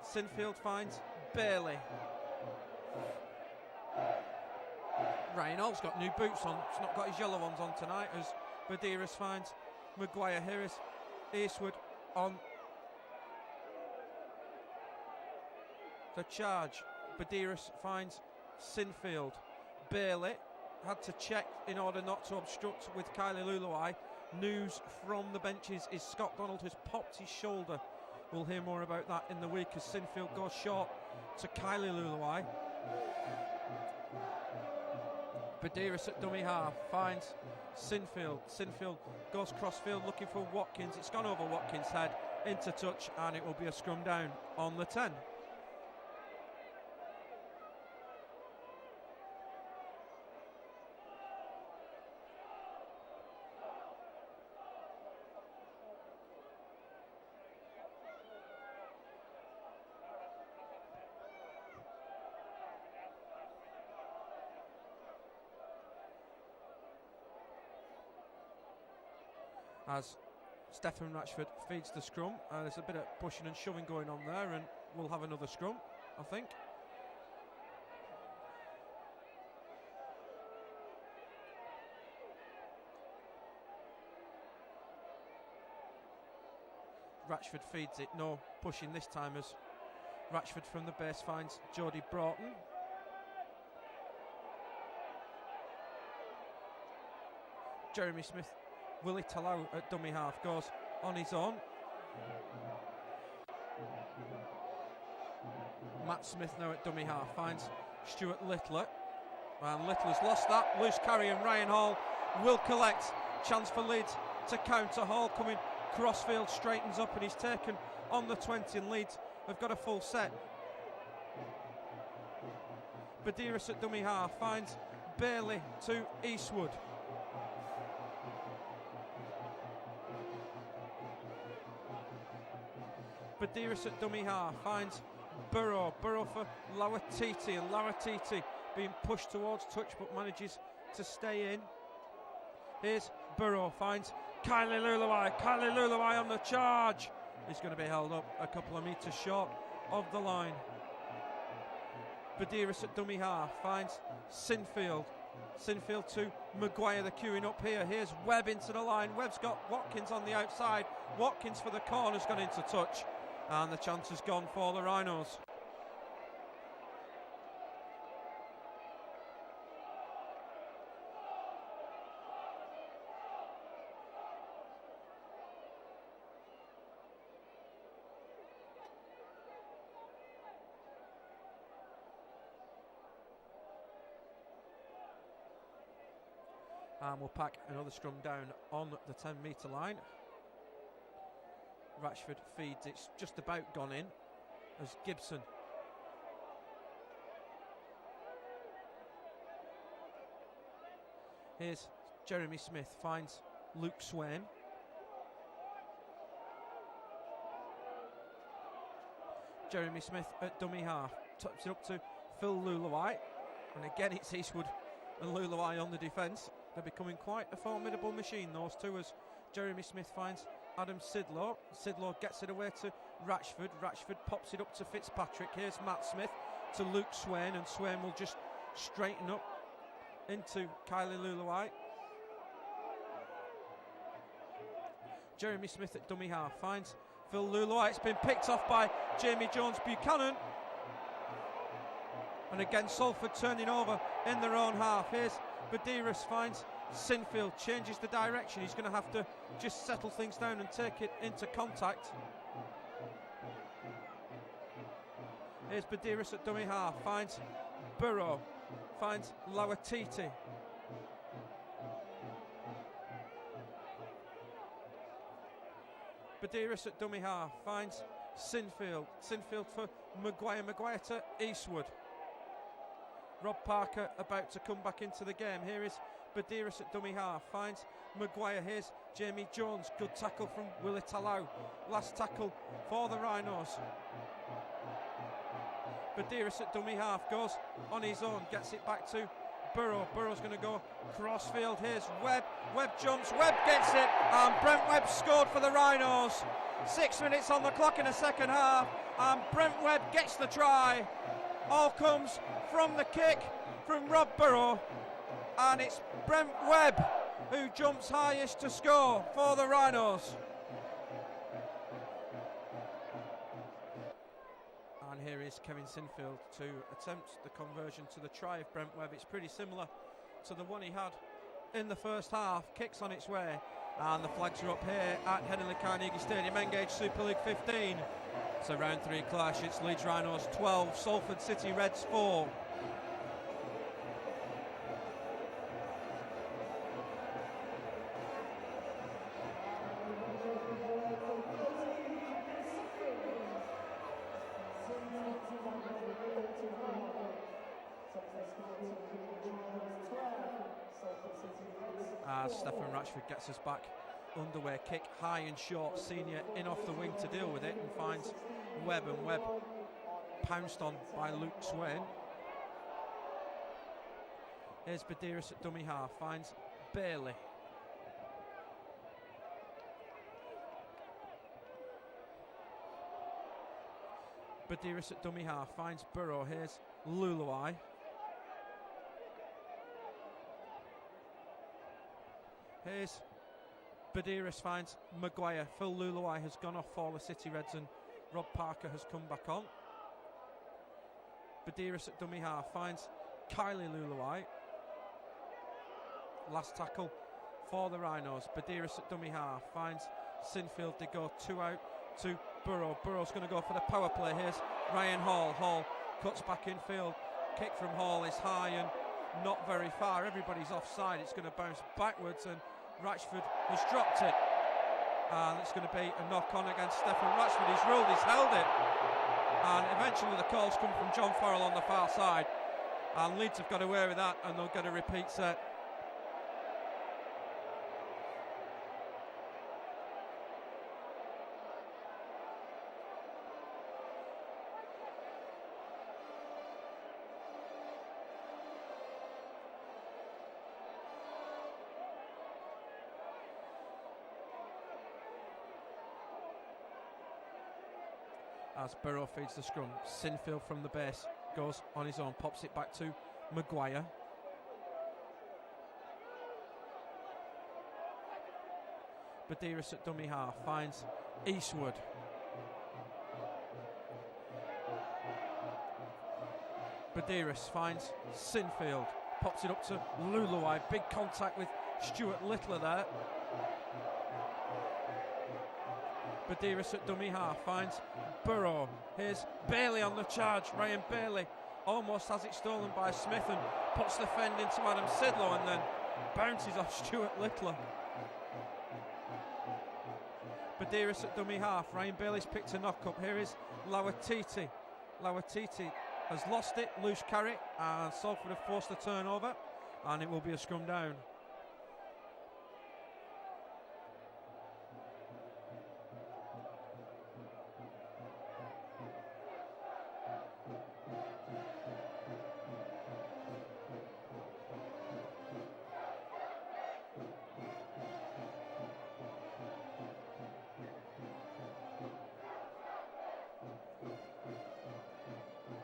Sinfield finds Bailey. Ryan Hall's got new boots on. He's not got his yellow ones on tonight, as Badiris finds Maguire. Here is Eastwood on the charge. Badiris finds Sinfield. Bailey had to check in order not to obstruct with Kylie Luluai. News from the benches is Scott Donald has popped his shoulder We'll hear more about that in the week as Sinfield goes short to Kylie Luluai. Badiris at dummy half finds Sinfield. Sinfield goes crossfield looking for Watkins. It's gone over Watkins' head into touch, and it will be a scrum down on the 10. As Stefan Ratchford feeds the scrum, there's a bit of pushing and shoving going on there, and we'll have another scrum, I think. Ratchford feeds it, no pushing this time as Ratchford from the base finds Jodie Broughton. Jeremy Smith, Willie Talau at dummy half goes on his own. Matt Smith now at dummy half finds Stuart Littler, and Littler's lost that. Loose carry, and Ryan Hall will collect. Chance for Leeds to counter. Hall coming crossfield, straightens up, and he's taken on the 20, and Leeds have got a full set. Badiris at dummy half finds Bailey to Eastwood. Badiris at dummy half finds Burrow for Lauatiti, and Lauatiti being pushed towards touch but manages to stay in. Here's Burrow, finds Kylie Luluai on the charge. He's going to be held up a couple of metres short of the line. Badiris at dummy half finds Sinfield to Maguire, they're queuing up here. Here's Webb into the line. Webb's got Watkins on the outside. Watkins for the corner's gone into touch, and the chance has gone for the Rhinos. And we'll pack another scrum down on the 10 metre line. Ratchford feeds, it's just about gone in as Gibson here's Jeremy Smith, finds Luke Swain. Jeremy Smith at dummy half, taps it up to Phil Luluai, and again it's Eastwood and Luluai on the defence. They're becoming quite a formidable machine, those two, as Jeremy Smith finds Adam Sidlaw. Sidlaw gets it away to Ratchford. Ratchford pops it up to Fitzpatrick. Here's Matt Smith to Luke Swain, and Swain will just straighten up into Kylie Luluai. Jeremy Smith at dummy half finds Phil Luluai. It's been picked off by Jamie Jones Buchanan. And again, Salford turning over in their own half. Here's Badiris, finds Sinfield, changes the direction. He's going to have to just settle things down and take it into contact. Here's Badiris at dummy half, finds Burrow, finds Lauatiti. Badiris at dummy half, finds Sinfield. Sinfield for Maguire. Maguire to Eastwood. Rob Parker about to come back into the game. Here is Badiris at dummy half, finds Maguire. Here's Jamie Jones. Good tackle from Willie Talau. Last tackle for the Rhinos. Badiris at dummy half goes on his own, gets it back to Burrow. Burrow's going to go crossfield. Here's Webb. Webb jumps. Webb gets it, and Brent Webb scored for the Rhinos. 6 minutes on the clock in the second half, and Brent Webb gets the try. All comes from the kick from Rob Burrow, and it's Brent Webb who jumps highest to score for the Rhinos. And here is Kevin Sinfield to attempt the conversion to the try of Brent Webb. It's pretty similar to the one he had in the first half. Kicks on its way, And the flags are up here at Headingley Carnegie Stadium, Engage Super League 15. It's a round 3 clash. It's Leeds Rhinos 12, Salford City Reds 4. As Stefan Ratchford gets us back underway, kick high and short, senior in off the wing to deal with it and finds Webb, and Webb pounced on by Luke Swain. Here's Badiris at dummy half, finds Bailey. Badiris at dummy half, finds Burrow. Here's Luluai. Here's Badiris, finds Maguire. Phil Luluai has gone off for the City Reds and Rob Parker has come back on. Badiris at dummy half, finds Kylie Luluai. Last tackle for the Rhinos. Badiris at dummy half, finds Sinfield. They go 2 out to Burrow. Burrow's going to go for the power play. Here's Ryan Hall. Hall cuts back infield. Kick from Hall is high and not very far. Everybody's offside. It's going to bounce backwards and Ratchford has dropped it. And it's going to be a knock-on against Stefan Ratchford. He's ruled, he's held it. And eventually the calls come from John Farrell on the far side. And Leeds have got away with that and they'll get a repeat set. As Burrow feeds the scrum, Sinfield from the base goes on his own, pops it back to Maguire. Badiris at dummy half, finds Eastwood. Badiris finds Sinfield, pops it up to Luluai. Big contact with Stuart Littler there. Badiris at dummy half, finds Burrow. Here's Bailey on the charge. Ryan Bailey almost has it stolen by Smith and puts the fend into Adam Sidlow and then bounces off Stuart Littler. Badiris at dummy half. Ryan Bailey's picked a knock up. Here is Lawatiti. Lawatiti has lost it, loose carry, and Salford have forced the turnover, and it will be a scrum down.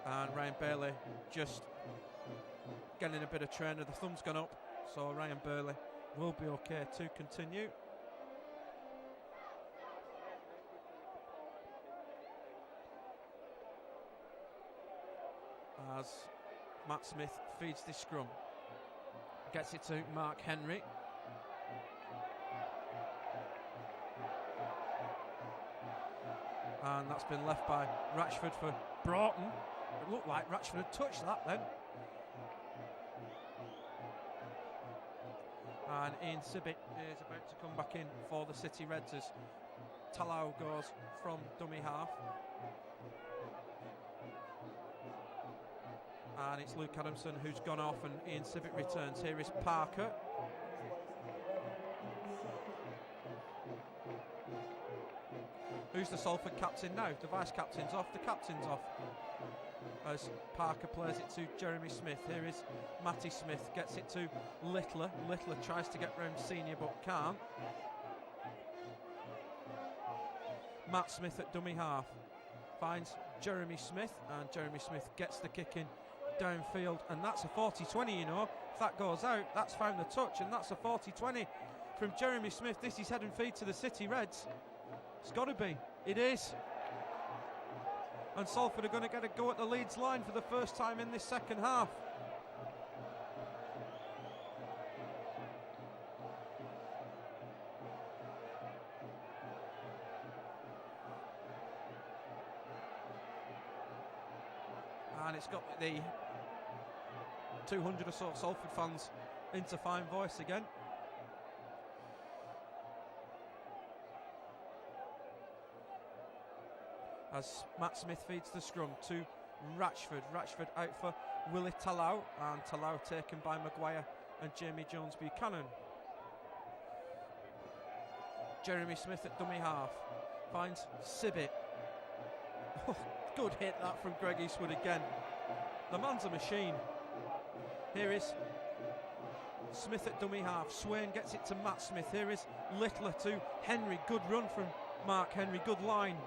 And Ryan Bailey just getting a bit of trainer. The thumb's gone up, so Ryan Bailey will be okay to continue. As Matt Smith feeds this scrum, gets it to Mark Henry. And that's been left by Ratchford for Broughton. It looked like Ratchford had touched that then. And Ian Sibbett is about to come back in for the City Reds as Talau goes from dummy half. And it's Luke Adamson who's gone off and Ian Sibbett returns. Here is Parker. Who's the Salford captain now? The vice captain's off, the captain's off. As Parker plays it to Jeremy Smith. Here is Matty Smith, gets it to Littler. Littler tries to get round Senior but can't. Matt Smith at dummy half finds Jeremy Smith, and Jeremy Smith gets the kick in downfield, and that's a 40-20, you know. If that goes out, that's found the touch, and that's a 40-20 from Jeremy Smith. This is head and feed to the City Reds. It's got to be. It is. And Salford are going to get a go at the Leeds line for the first time in this second half. and it's got the 200 or so Salford fans into fine voice again. As Matt Smith feeds the scrum to Ratchford. Ratchford out for Willie Talau, and Talau taken by Maguire and Jamie Jones-Buchanan. Jeremy Smith at dummy half finds Sibbett. Oh, good hit that from Greg Eastwood again. The man's a machine. Here is Smith at dummy half. Swain gets it to Matt Smith. Here is Littler to Henry. Good run from Mark Henry. Good line.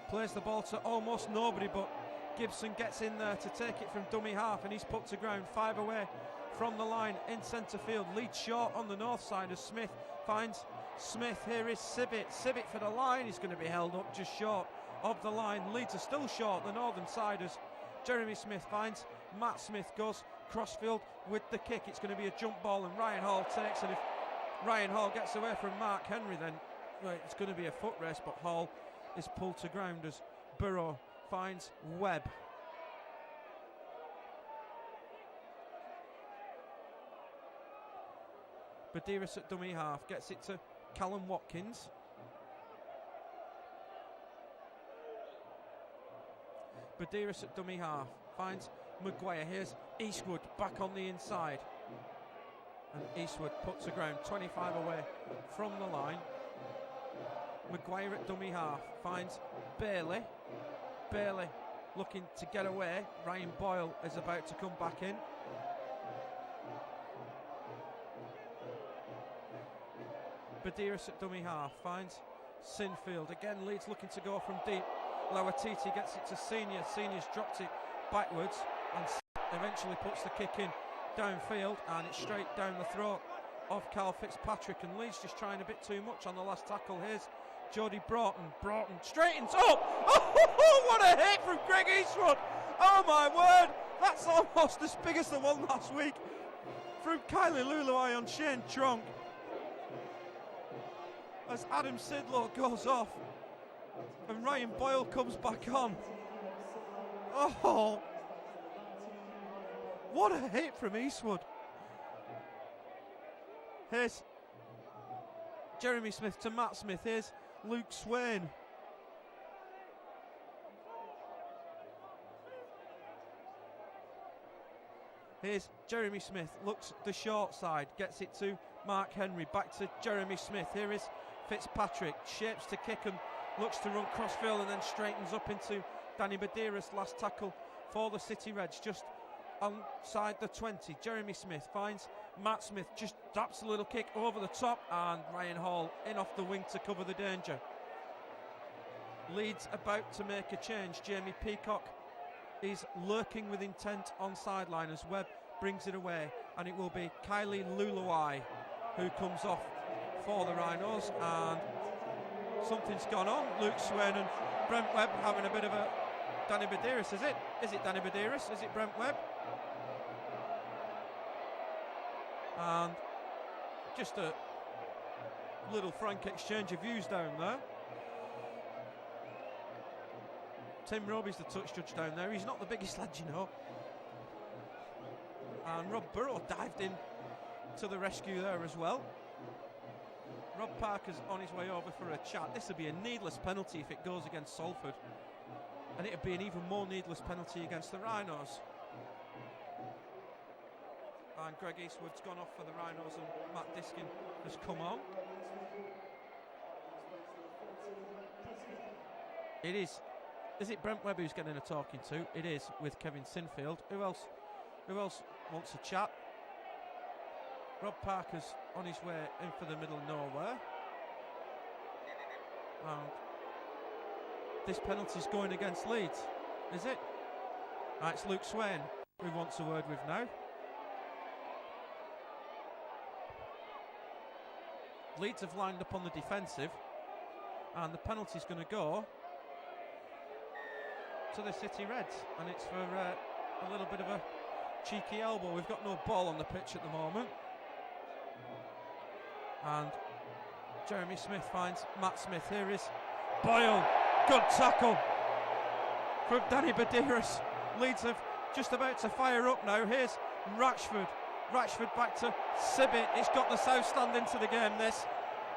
Plays the ball to almost nobody, but Gibson gets in there to take it from dummy half, and he's put to ground. 5 away from the line in centre field. Leeds short on the north side as Smith finds Smith. Here is Sibbett. Sibbett for the line. He's going to be held up just short of the line. Leeds are still short, the northern side, as Jeremy Smith finds Matt Smith, goes crossfield with the kick. It's going to be a jump ball, and Ryan Hall takes it. If Ryan Hall gets away from Mark Henry, then it's going to be a foot race, but Hall is pulled to ground as Burrow finds Webb. Badiris at dummy half gets it to Callum Watkins. Badiris at dummy half finds Maguire. Here's Eastwood back on the inside, and Eastwood put to ground. 25 away from the line. Maguire at dummy half finds Bailey. Bailey looking to get away. Ryan Boyle is about to come back in. Badiris at dummy half finds Sinfield. Again, Leeds looking to go from deep. Lawatiti gets it to Senior. Senior's dropped it backwards and eventually puts the kick in downfield, and it's straight down the throat of Carl Fitzpatrick, and Leeds just trying a bit too much on the last tackle. Here's Jody Broughton. Broughton straightens up. Oh, what a hit from Greg Eastwood. Oh my word, that's almost as big as the one last week from Kylie Luluai on Shane Tronk, as Adam Sidlow goes off and Ryan Boyle comes back on. Oh, what a hit from Eastwood. Here's Jeremy Smith to Matt Smith. Here's Luke Swain. Here's Jeremy Smith, looks the short side, gets it to Mark Henry, back to Jeremy Smith. Here is Fitzpatrick, shapes to kick and looks to run crossfield, and then straightens up into Danny Badiris. Last tackle for the City Reds, just onside the 20. Jeremy Smith finds Matt Smith, just taps a little kick over the top, and Ryan Hall in off the wing to cover the danger. Leeds about to make a change. Jamie Peacock is lurking with intent on sideline as Webb brings it away, and it will be Kylie Luluai who comes off for the Rhinos, and something's gone on. Luke Swain and Brent Webb having a bit of a Danny Badiris, is it? Is it Danny Badiris? Is it Brent Webb? And just a little frank exchange of views down there. Tim Roby's the touch judge down there. He's not the biggest lad, you know. And Rob Burrow dived in to the rescue there as well. Rob Parker's on his way over for a chat. This would be a needless penalty if it goes against Salford, and it would be an even more needless penalty against the Rhinos. And Greg Eastwood's gone off for the Rhinos, and Matt Diskin has come on. It is it Brent Webb who's getting a talking to? It is, with Kevin Sinfield. Who else wants a chat? Rob Parker's on his way in for the middle of nowhere. And this penalty's going against Leeds, is it? It's Luke Swain who wants a word with now. Leeds have lined up on the defensive, and the penalty's going to go to the City Reds, and it's for a little bit of a cheeky elbow. We've got no ball on the pitch at the moment, and Jeremy Smith finds Matt Smith. Here is Boyle. Good tackle from Danny Badiris. Leeds are just about to fire up now. Here's Rashford. Rashford back to Sibbett. It's got the South Stand into the game, this.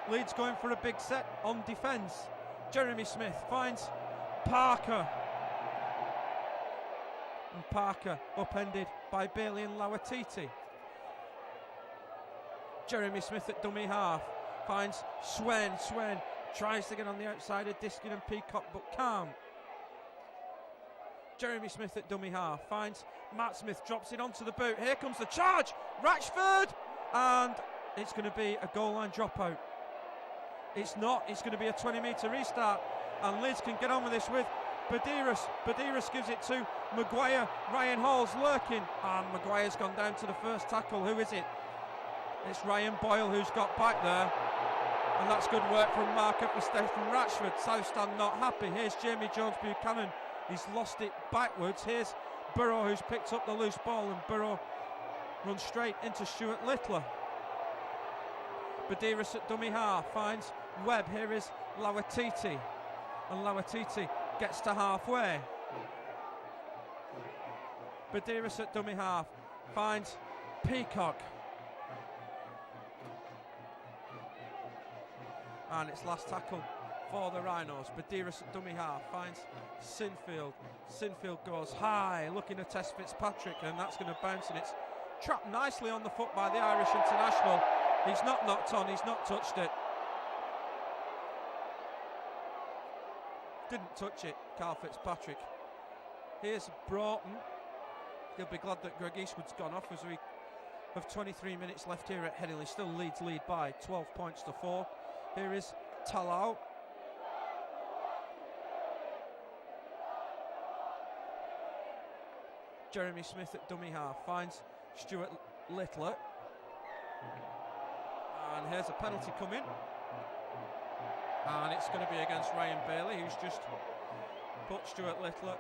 Leeds going for a big set on defence. Jeremy Smith finds Parker. And Parker upended by Bailey and Lawatiti. Jeremy Smith at dummy half finds Swen. Swen tries to get on the outside of Diskin and Peacock but can't. Jeremy Smith at dummy half finds Matt Smith, drops it onto the boot. Here comes the charge, Rashford, and it's going to be a goal line dropout. It's not, it's going to be a 20-metre restart, and Leeds can get on with this with Badiris. Badiris gives it to Maguire. Ryan Hall's lurking, and Maguire's gone down to the first tackle. Who is it? It's Ryan Boyle who's got back there, and that's good work from mark-up for Stephen Rashford. South Stand not happy. Here's Jamie Jones-Buchanan. He's lost it backwards. Here's Burrow who's picked up the loose ball, and Burrow runs straight into Stuart Littler. Badiris at dummy half finds Webb. Here is Lawatiti, and Lawatiti gets to halfway. Badiris at dummy half finds Peacock, and it's last tackle for the Rhinos. Badiris at dummy half finds Sinfield. Sinfield goes high, looking to test Fitzpatrick, and that's going to bounce, and it's trapped nicely on the foot by the Irish international. He's not knocked on, he's not touched it. Didn't touch it, Carl Fitzpatrick. Here's Broughton. He'll be glad that Greg Eastwood's gone off as we have 23 minutes left here at Headingley. Still Leeds lead by 12 points to 4. Here is Talau. Jeremy Smith at dummy half finds Stuart Littler. And here's a penalty coming. And it's going to be against Ryan Bailey, who's just put Stuart Littler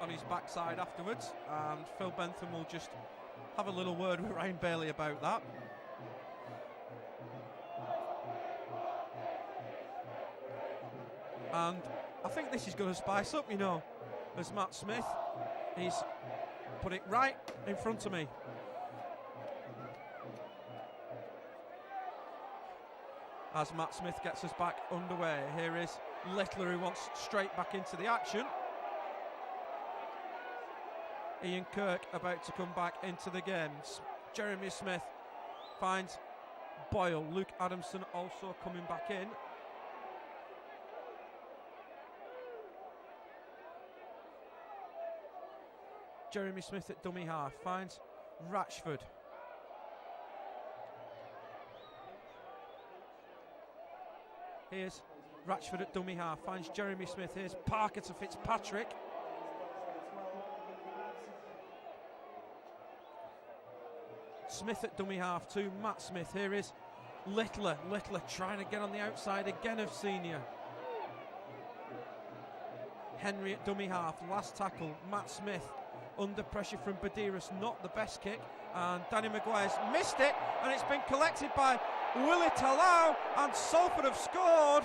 on his backside afterwards. And Phil Bentham will just have a little word with Ryan Bailey about that. And I think this is going to spice up, you know, as Matt Smith, he's put it right in front of me. As Matt Smith gets us back underway, here is Littler, who wants straight back into the action. Ian Kirk about to come back into the game. Jeremy Smith finds Boyle. Luke Adamson also coming back in. Jeremy Smith at dummy half finds Rashford. Here's Rashford at dummy half finds Jeremy Smith. Here's Parker to Fitzpatrick. Smith at dummy half to Matt Smith. Here is Littler. Littler trying to get on the outside again of Senior. Henry at dummy half. Last tackle. Matt Smith under pressure from Badiris. Not the best kick. And Danny Maguire's missed it. And it's been collected by Willie Talau. And Salford have scored.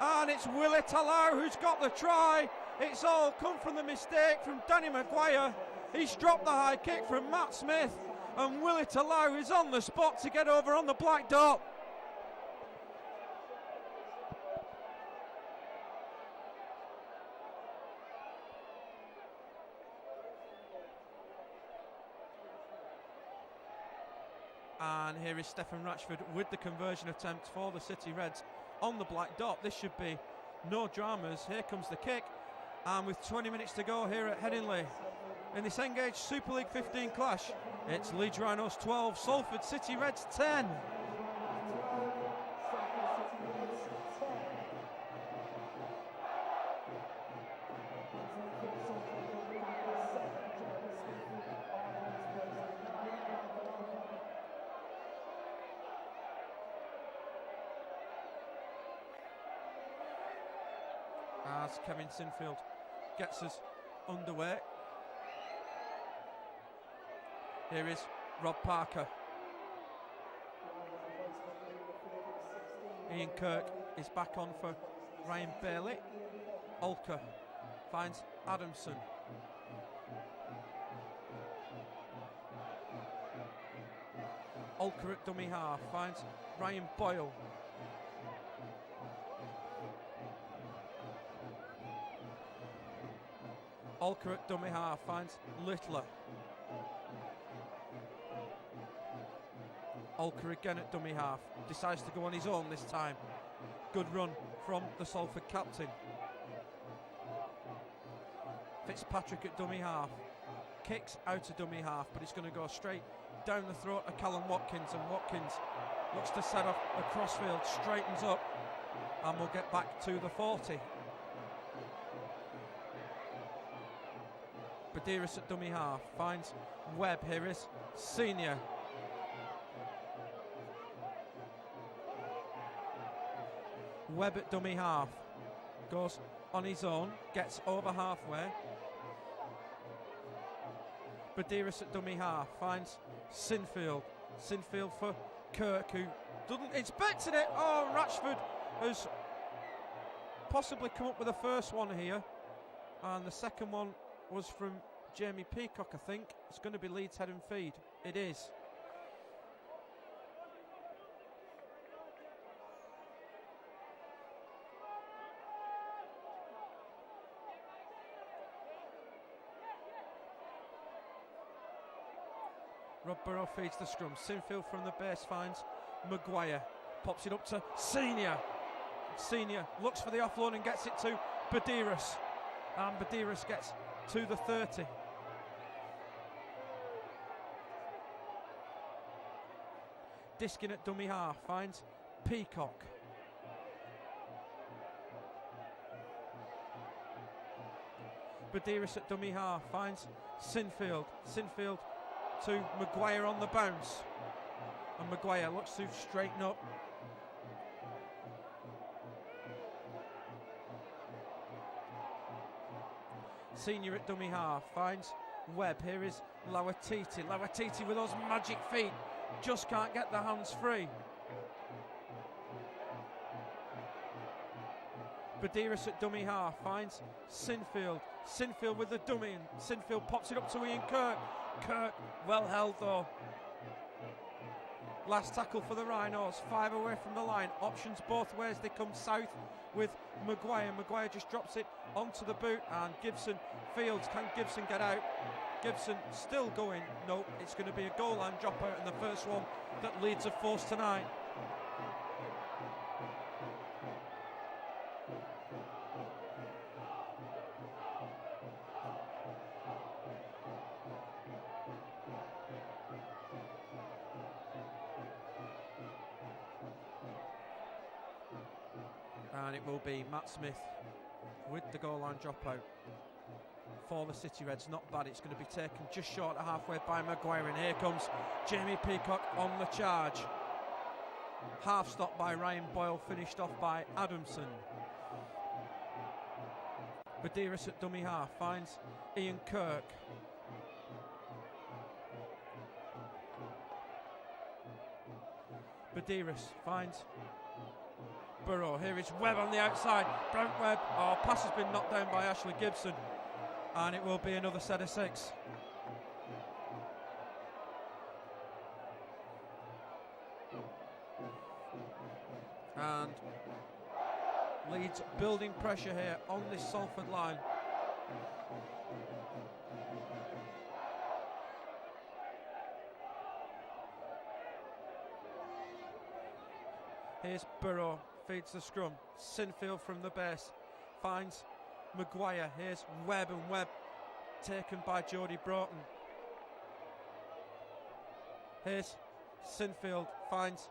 And it's Willie Talau who's got the try. It's all come from the mistake from Danny Maguire. He's dropped the high kick from Matt Smith. And Willie Talau is on the spot to get over on the black dot. And here is Stephen Rashford with the conversion attempt for the City Reds on the black dot. This should be no dramas. Here comes the kick, and with 20 minutes to go here at Headingley in this Engage Super League 15 clash, it's Leeds Rhinos 12, Salford City Reds 10. As Kevin Sinfield gets us underway. Here is Rob Parker. Ian Kirk is back on for Ryan Bailey. Olker finds Adamson. Olker at dummy half, finds Ryan Boyle. Olker at dummy half, finds Littler. Olker again at dummy half, decides to go on his own this time. Good run from the Salford captain. Fitzpatrick at dummy half, kicks out of dummy half, but it's going to go straight down the throat of Callum Watkins, and Watkins looks to set off a crossfield, straightens up, and we'll get back to the 40. Badiris at dummy half, finds Webb. Here is Senior. Webb at dummy half, goes on his own, gets over halfway. Badiris at dummy half, finds Sinfield. Sinfield for Kirk, who doesn't inspect it. Oh, Ratchford has possibly come up with the first one here, and the second one was from Jamie Peacock, I think. It's going to be Leeds head and feed. It is. Rob Burrow feeds the scrum. Sinfield from the base finds Maguire. Pops it up to Senior. Senior looks for the offload and gets it to Badiris. And Badiris gets to the 30. Diskin at dummy half finds Peacock. Badiris at dummy half finds Sinfield. Sinfield to Maguire on the bounce, and Maguire looks to straighten up. Senior at dummy half finds Webb. Here is Lawatiti. Lawatiti with those magic feet, just can't get the hands free. Badiris at dummy half finds Sinfield. Sinfield with the dummy, and Sinfield pops it up to Ian Kirk. Kirk well held though. Last tackle for the Rhinos, 5 away from the line. Options both ways, they come south with Maguire. Maguire just drops it onto the boot, and Gibson fields. Can Gibson get out? Gibson still going. No, it's going to be a goal line dropout, and the first one that Leeds have forced tonight. And it will be Matt Smith with the goal line dropout for the City Reds. Not bad. It's going to be taken just short of halfway by Maguire, and here comes Jamie Peacock on the charge. Half stop by Ryan Boyle, finished off by Adamson. Badiris at dummy half finds Ian Kirk. Badiris finds Burrow. Here is Webb on the outside. Brent Webb. Oh, pass has been knocked down by Ashley Gibson, and it will be another set of 6. And Leeds building pressure here on this Salford line. Here's Burrow, feeds the scrum. Sinfield from the base finds Maguire. Here's Webb, and Webb taken by Jody Broughton. Here's Sinfield, finds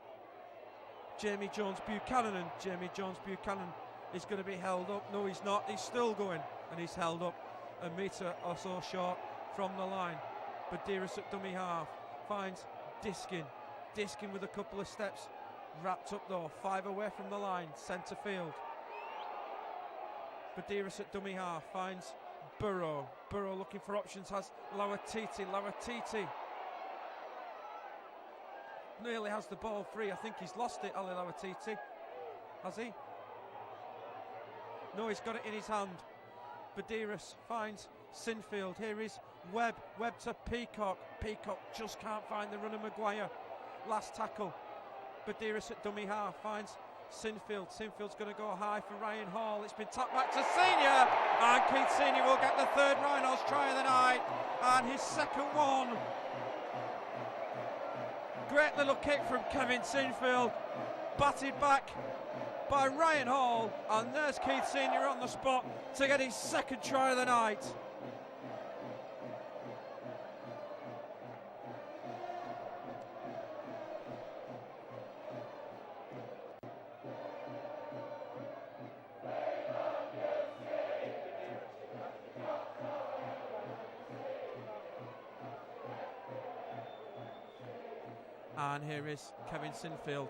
Jamie Jones Buchanan, and Jamie Jones Buchanan is going to be held up. No, he's not. He's still going, and he's held up a metre or so short from the line. Badiris at dummy half finds Diskin. Diskin with a couple of steps. Wrapped up though, 5 away from the line, centre field. Badiris at dummy half finds Burrow. Burrow looking for options, has Lawatiti. Lawatiti nearly has the ball free. I think he's lost it, Ali Lawatiti. Has he? No, he's got it in his hand. Badiris finds Sinfield. Here is Webb. Webb to Peacock. Peacock just can't find the runner. Maguire. Last tackle. Badiris at dummy half finds Sinfield. Sinfield's going to go high for Ryan Hall. It's been tapped back to Senior. And Keith Senior will get the third Rhinos try of the night. And his second one. Great little kick from Kevin Sinfield. Batted back by Ryan Hall, and there's Keith Senior on the spot to get his second try of the night. And here is Kevin Sinfield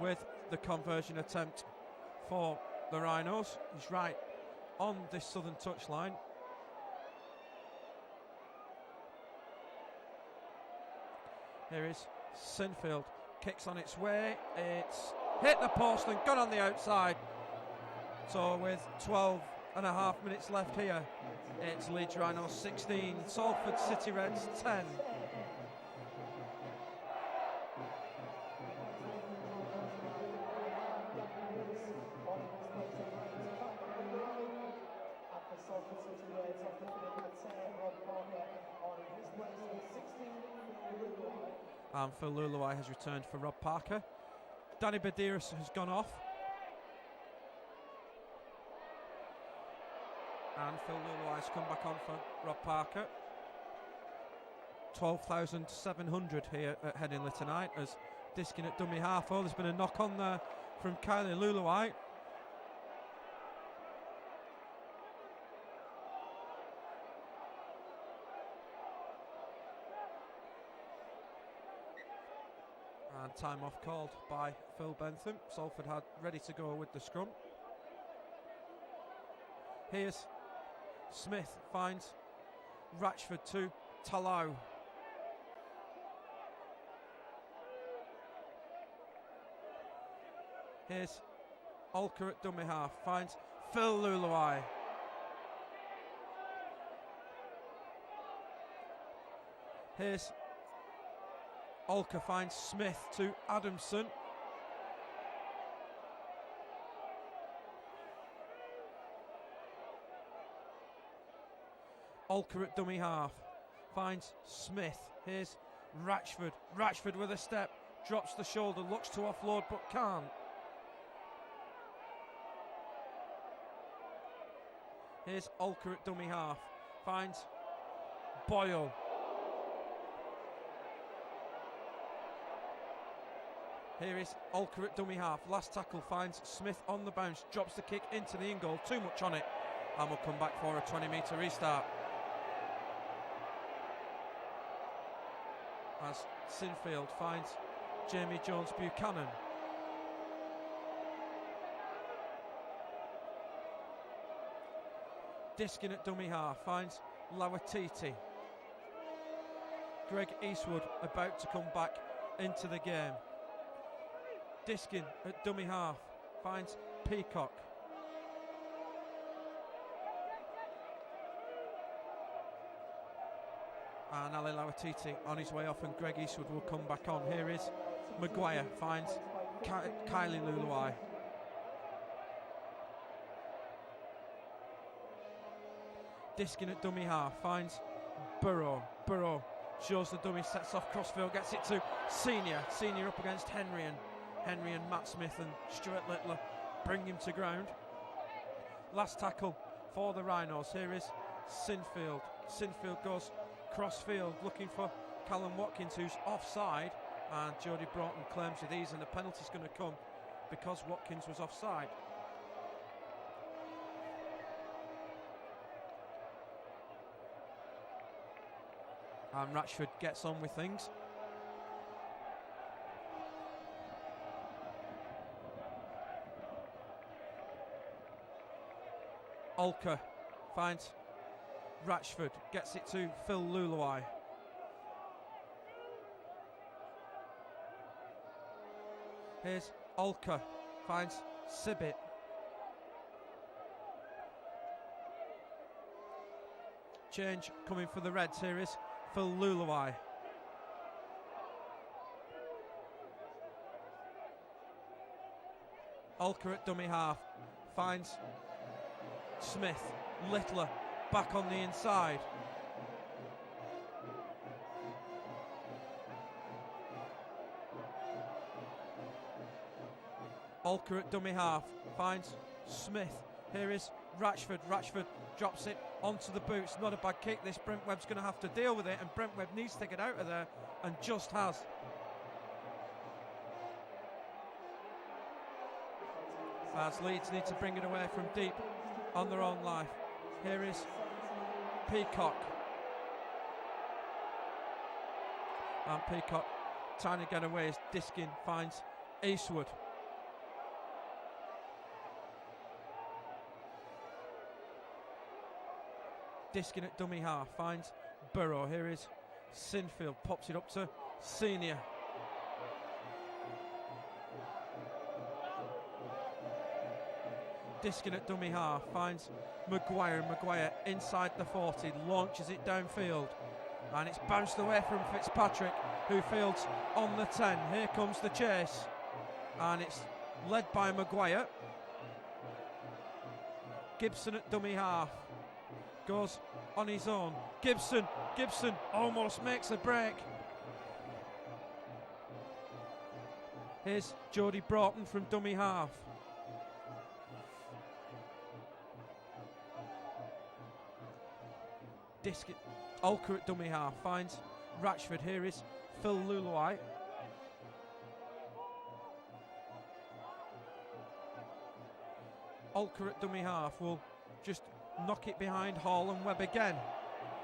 with the conversion attempt for the Rhinos. He's right on this southern touchline. Here is Sinfield, kicks on its way. It's hit the post and gone on the outside. So with 12 and a half minutes left here, it's Leeds Rhinos 16, Salford City Reds 10. And Phil Luluai has returned for Rob Parker. Danny Badiris has gone off. And Phil Luluai has come back on for Rob Parker. 12,700 here at Headingley tonight as Diskin at dummy half. Oh, there's been a knock on there from Kylie Luluai. And time off called by Phil Bentham. Salford had ready to go with the scrum. Here's Smith, finds Ratchford to Talau. Here's Olker at dummy half, finds Phil Luluai. Here's Olker, finds Smith to Adamson. Olker at dummy half, finds Smith. Here's Ratchford. Ratchford with a step, drops the shoulder, looks to offload but can't. Here's Olker at dummy half, finds Boyle. Here is Olker at dummy half. Last tackle finds Smith on the bounce. Drops the kick into the in goal. Too much on it. And we'll come back for a 20-metre restart. As Sinfield finds Jamie Jones Buchanan. Diskin at dummy half finds Lawatiti. Greg Eastwood about to come back into the game. Diskin at dummy half finds Peacock. And Ali Lawatiti on his way off, and Greg Eastwood will come back on. Here is Maguire, finds Kylie Luluai. Diskin at dummy half finds Burrow. Burrow shows the dummy, sets off crossfield, gets it to Senior. Senior up against Henry and Matt Smith and Stuart Littler bring him to ground. Last tackle for the Rhinos. Here is Sinfield. Sinfield goes crossfield looking for Callum Watkins, who's offside, and Jody Broughton claims with ease, and the penalty's going to come because Watkins was offside. And Ratchford gets on with things. Olker finds Ratchford, gets it to Phil Luluai. Here's Olker, finds Sibbett. change coming for the Reds. Here is Phil Luluai. Olker at dummy half, finds Smith. Littler back on the inside. Olker at dummy half, finds Smith. Here is Ratchford. Ratchford drops it onto the boots. Not a bad kick this. Brent Webb's going to have to deal with it, and Brent Webb needs to get out of there, and just has. As Leeds need to bring it away from deep on their own life. Here is Peacock. And Peacock trying to get away as Diskin finds Eastwood. Diskin at dummy half finds Burrow. Here is Sinfield, pops it up to Senior. Diskin at dummy half finds Maguire. Maguire inside the 40, launches it downfield, and it's bounced away from Fitzpatrick, who fields on the 10. Here comes the chase, and it's led by Maguire. Gibson at dummy half goes on his own. Gibson almost makes a break. Here's Jody Broughton from dummy half. Diskin, Olker at dummy half finds Ratchford. Here is Phil Luluai. Olker at dummy half will just knock it behind Hall and Webb again.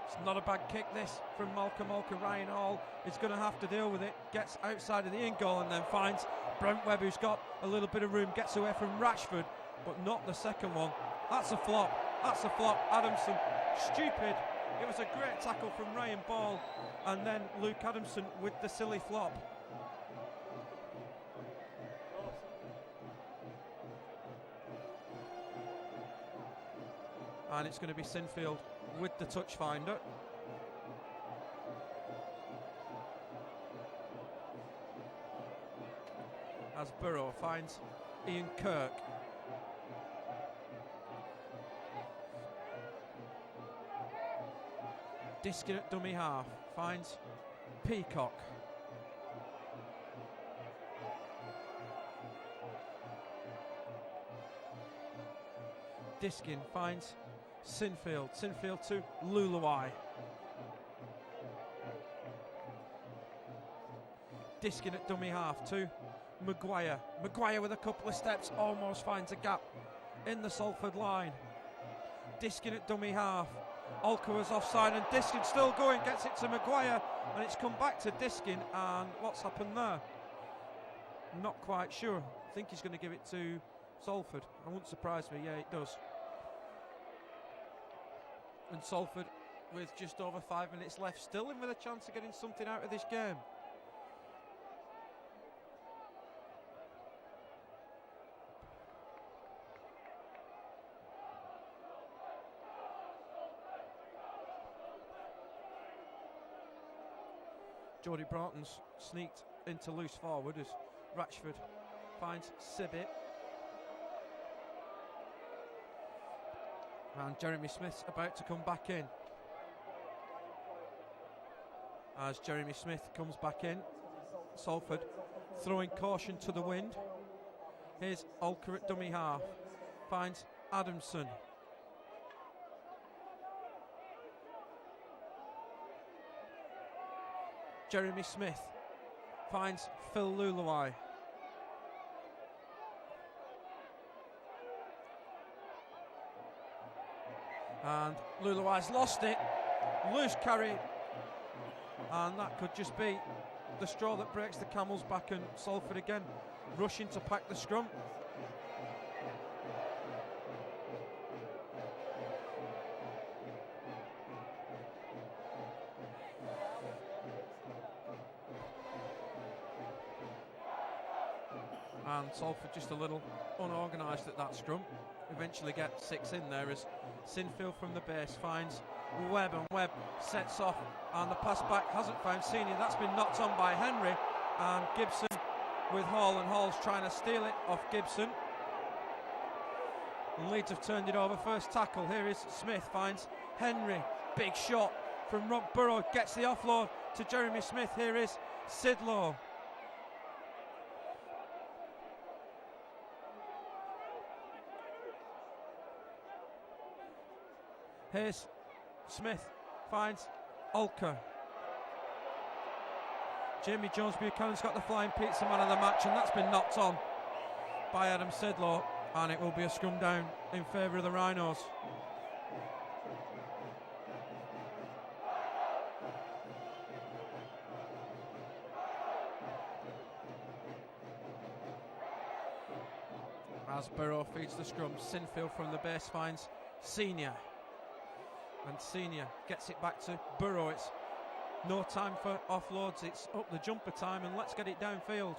It's not a bad kick this from Malcolm Olker. Ryan Hall is going to have to deal with it. Gets outside of the in goal and then finds Brent Webb, who's got a little bit of room. Gets away from Ratchford, but not the second one. That's a flop. That's a flop. Adamson, stupid. It was a great tackle from Ryan Ball, and then Luke Adamson with the silly flop. And it's going to be Sinfield with the touch finder. As Burrow finds Ian Kirk. Diskin at dummy half finds Peacock. Diskin finds Sinfield. Sinfield to Luluai. Diskin at dummy half to Maguire. Maguire with a couple of steps almost finds a gap in the Salford line. Diskin at dummy half. Olker was offside and Diskin still going, gets it to Maguire, and it's come back to Diskin, and what's happened there? Not quite sure. I think he's going to give it to Salford. I wouldn't surprise me. Yeah, it does. And Salford, with just over 5 minutes left, still in with a chance of getting something out of this game. Jody Broughton's sneaked into loose forward as Ratchford finds Sibbett. And Jeremy Smith's about to come back in. As Jeremy Smith comes back in, Salford throwing caution to the wind. Here's Olker at dummy half, finds Adamson. Jeremy Smith finds Phil Luluai. And Luluai's lost it. Loose carry. And that could just be the straw that breaks the camel's back, and Salford again rushing to pack the scrum. And Salford just a little unorganised at that scrum. Eventually get 6 in there as Sinfield from the base finds Webb, and Webb sets off, and the pass back hasn't found Senior. That's been knocked on by Henry, and Gibson with Hall, and Hall's trying to steal it off Gibson. And Leeds have turned it over. First tackle, here is Smith, finds Henry, big shot from Rob Burrow, gets the offload to Jeremy Smith. Here is Sidlow. Here's Smith, finds Olker. Jamie Jones Buchanan's got the flying pizza man of the match, and that's been knocked on by Adam Sidlow, and it will be a scrum down in favour of the Rhinos. As Burrow feeds the scrum, Sinfield from the base finds Senior, and Senior gets it back to Burrow. It's no time for offloads, it's up the jumper time, and let's get it downfield.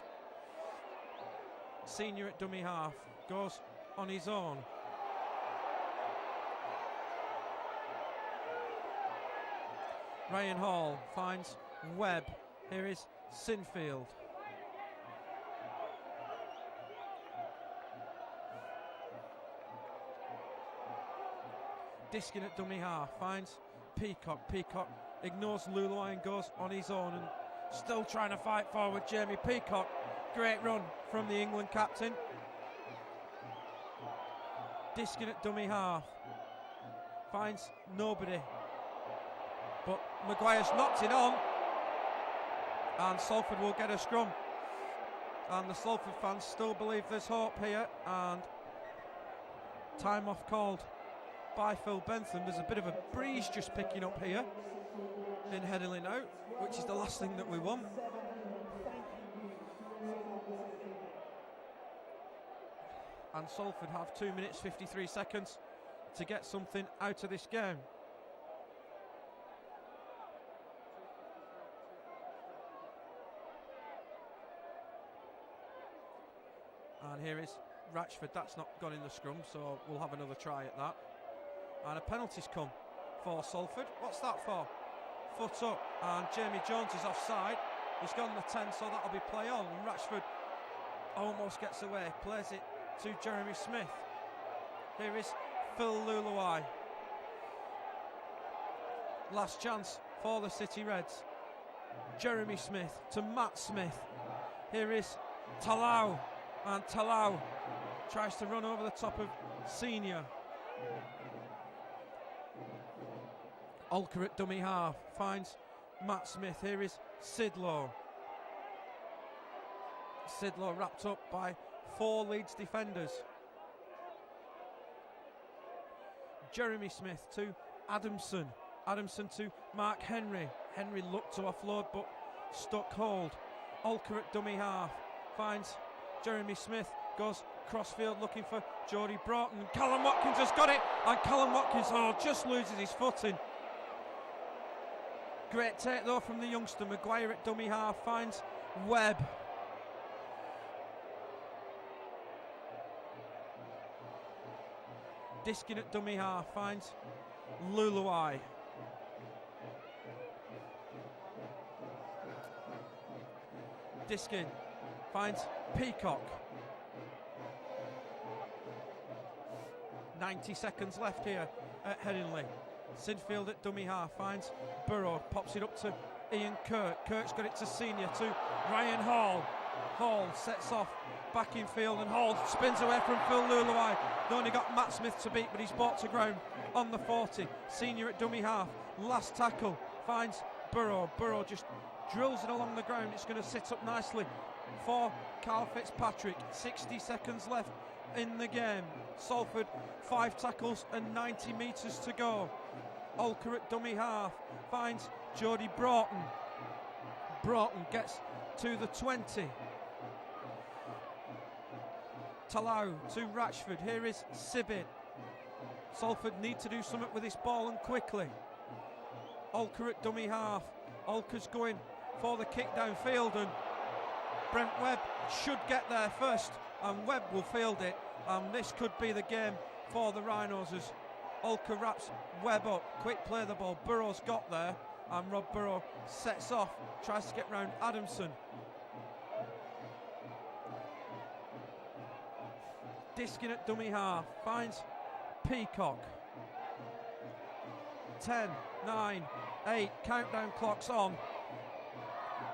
Senior at dummy half, goes on his own. Ryan Hall finds Webb. Here is Sinfield. Diskin at dummy half, finds Peacock. Peacock ignores Luluai and goes on his own, and still trying to fight forward, Jamie Peacock. Great run from the England captain. Diskin at dummy half, finds nobody, but Maguire's knocked it on, and Salford will get a scrum. And the Salford fans still believe there's hope here, and time off called by Phil Bentham. There's a bit of a breeze just picking up here in Headingley now, which is the last thing that we want. And Salford have 2 minutes 53 seconds to get something out of this game. And here is Ratchford. That's not gone in the scrum, so we'll have another try at that. And a penalty's come for Salford. What's that for? Foot up, and Jamie Jones is offside. He's gone the 10, so that'll be play on. And Ratchford almost gets away, plays it to Jeremy Smith. Here is Phil Luluai. Last chance for the City Reds. Jeremy Smith to Matt Smith. Here is Talau, and Talau tries to run over the top of Senior. Olker at dummy half, finds Matt Smith. Here is Sidlow. Sidlow wrapped up by 4 Leeds defenders. Jeremy Smith to Adamson. Adamson to Mark Henry. Henry looked to offload but stuck hold. Olker at dummy half, finds Jeremy Smith, goes crossfield looking for Jody Broughton. Callum Watkins has got it, and Callum Watkins just loses his footing. Great take though from the youngster. Maguire at dummy half finds Webb. Diskin at dummy half finds Luluai. Diskin finds Peacock. 90 seconds left here at Headingley. Sinfield at dummy half finds Burrow, pops it up to Ian Kirk. Kirk's got it to Senior, to Ryan Hall. Hall sets off back in field, and Hall spins away from Phil Luluai. They only got Matt Smith to beat, but he's brought to ground on the 40. Senior at dummy half, last tackle, finds Burrow. Burrow just drills it along the ground. It's going to sit up nicely for Carl Fitzpatrick. 60 seconds left in the game. Salford 5 tackles and 90 metres to go. Olker at dummy half finds Jody Broughton. Broughton gets to the 20. Talau to Ratchford. Here is Sibin. Salford need to do something with this ball, and quickly. Olker at dummy half. Olker's going for the kick downfield, and Brent Webb should get there first, and Webb will field it, and this could be the game for the Rhinos as Olka wraps Webb up, quick play the ball, Burrow's got there, and Rob Burrow sets off, tries to get round Adamson. Diskin at dummy half, finds Peacock. 10, 9, 8, countdown clocks on.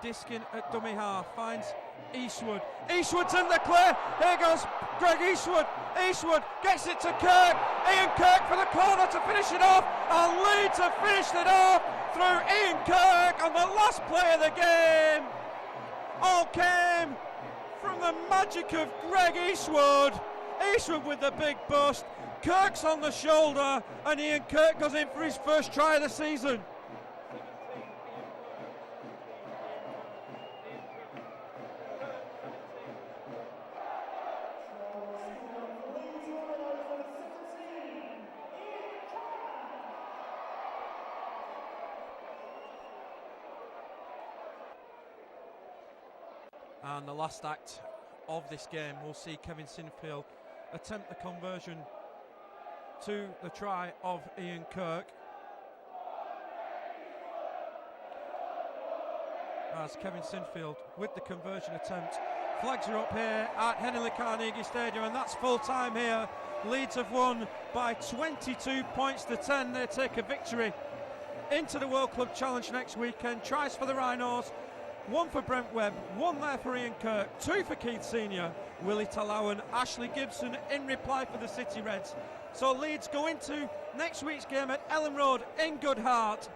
Diskin at dummy half, finds Eastwood. Eastwood's in the clear, here goes Greg Eastwood. Eastwood gets it to Kirk. Ian Kirk for the corner to finish it off, and Leeds have finished it off through Ian Kirk on the last play of the game. All came from the magic of Greg Eastwood. Eastwood with the big bust, Kirk's on the shoulder, and Ian Kirk goes in for his first try of the season. And the last act of this game, we'll see Kevin Sinfield attempt the conversion to the try of Ian Kirk. As Kevin Sinfield with the conversion attempt. Flags are up here at Henley Carnegie Stadium, and that's full time here. Leeds have won by 22 points to 10. They take a victory into the World Club Challenge next weekend. Tries for the Rhinos. 1 for Brent Webb, 1 there for Ian Kirk, 2 for Keith Senior, Willie Talawan, Ashley Gibson in reply for the City Reds. So Leeds go into next week's game at Ellen Road in good heart.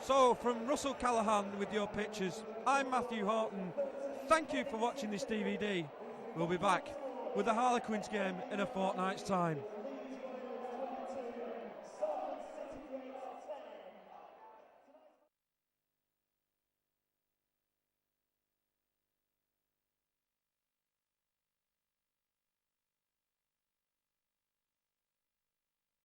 So from Russell Callahan with your pictures, I'm Matthew Horton. Thank you for watching this DVD. We'll be back with the Harlequins game in a fortnight's time.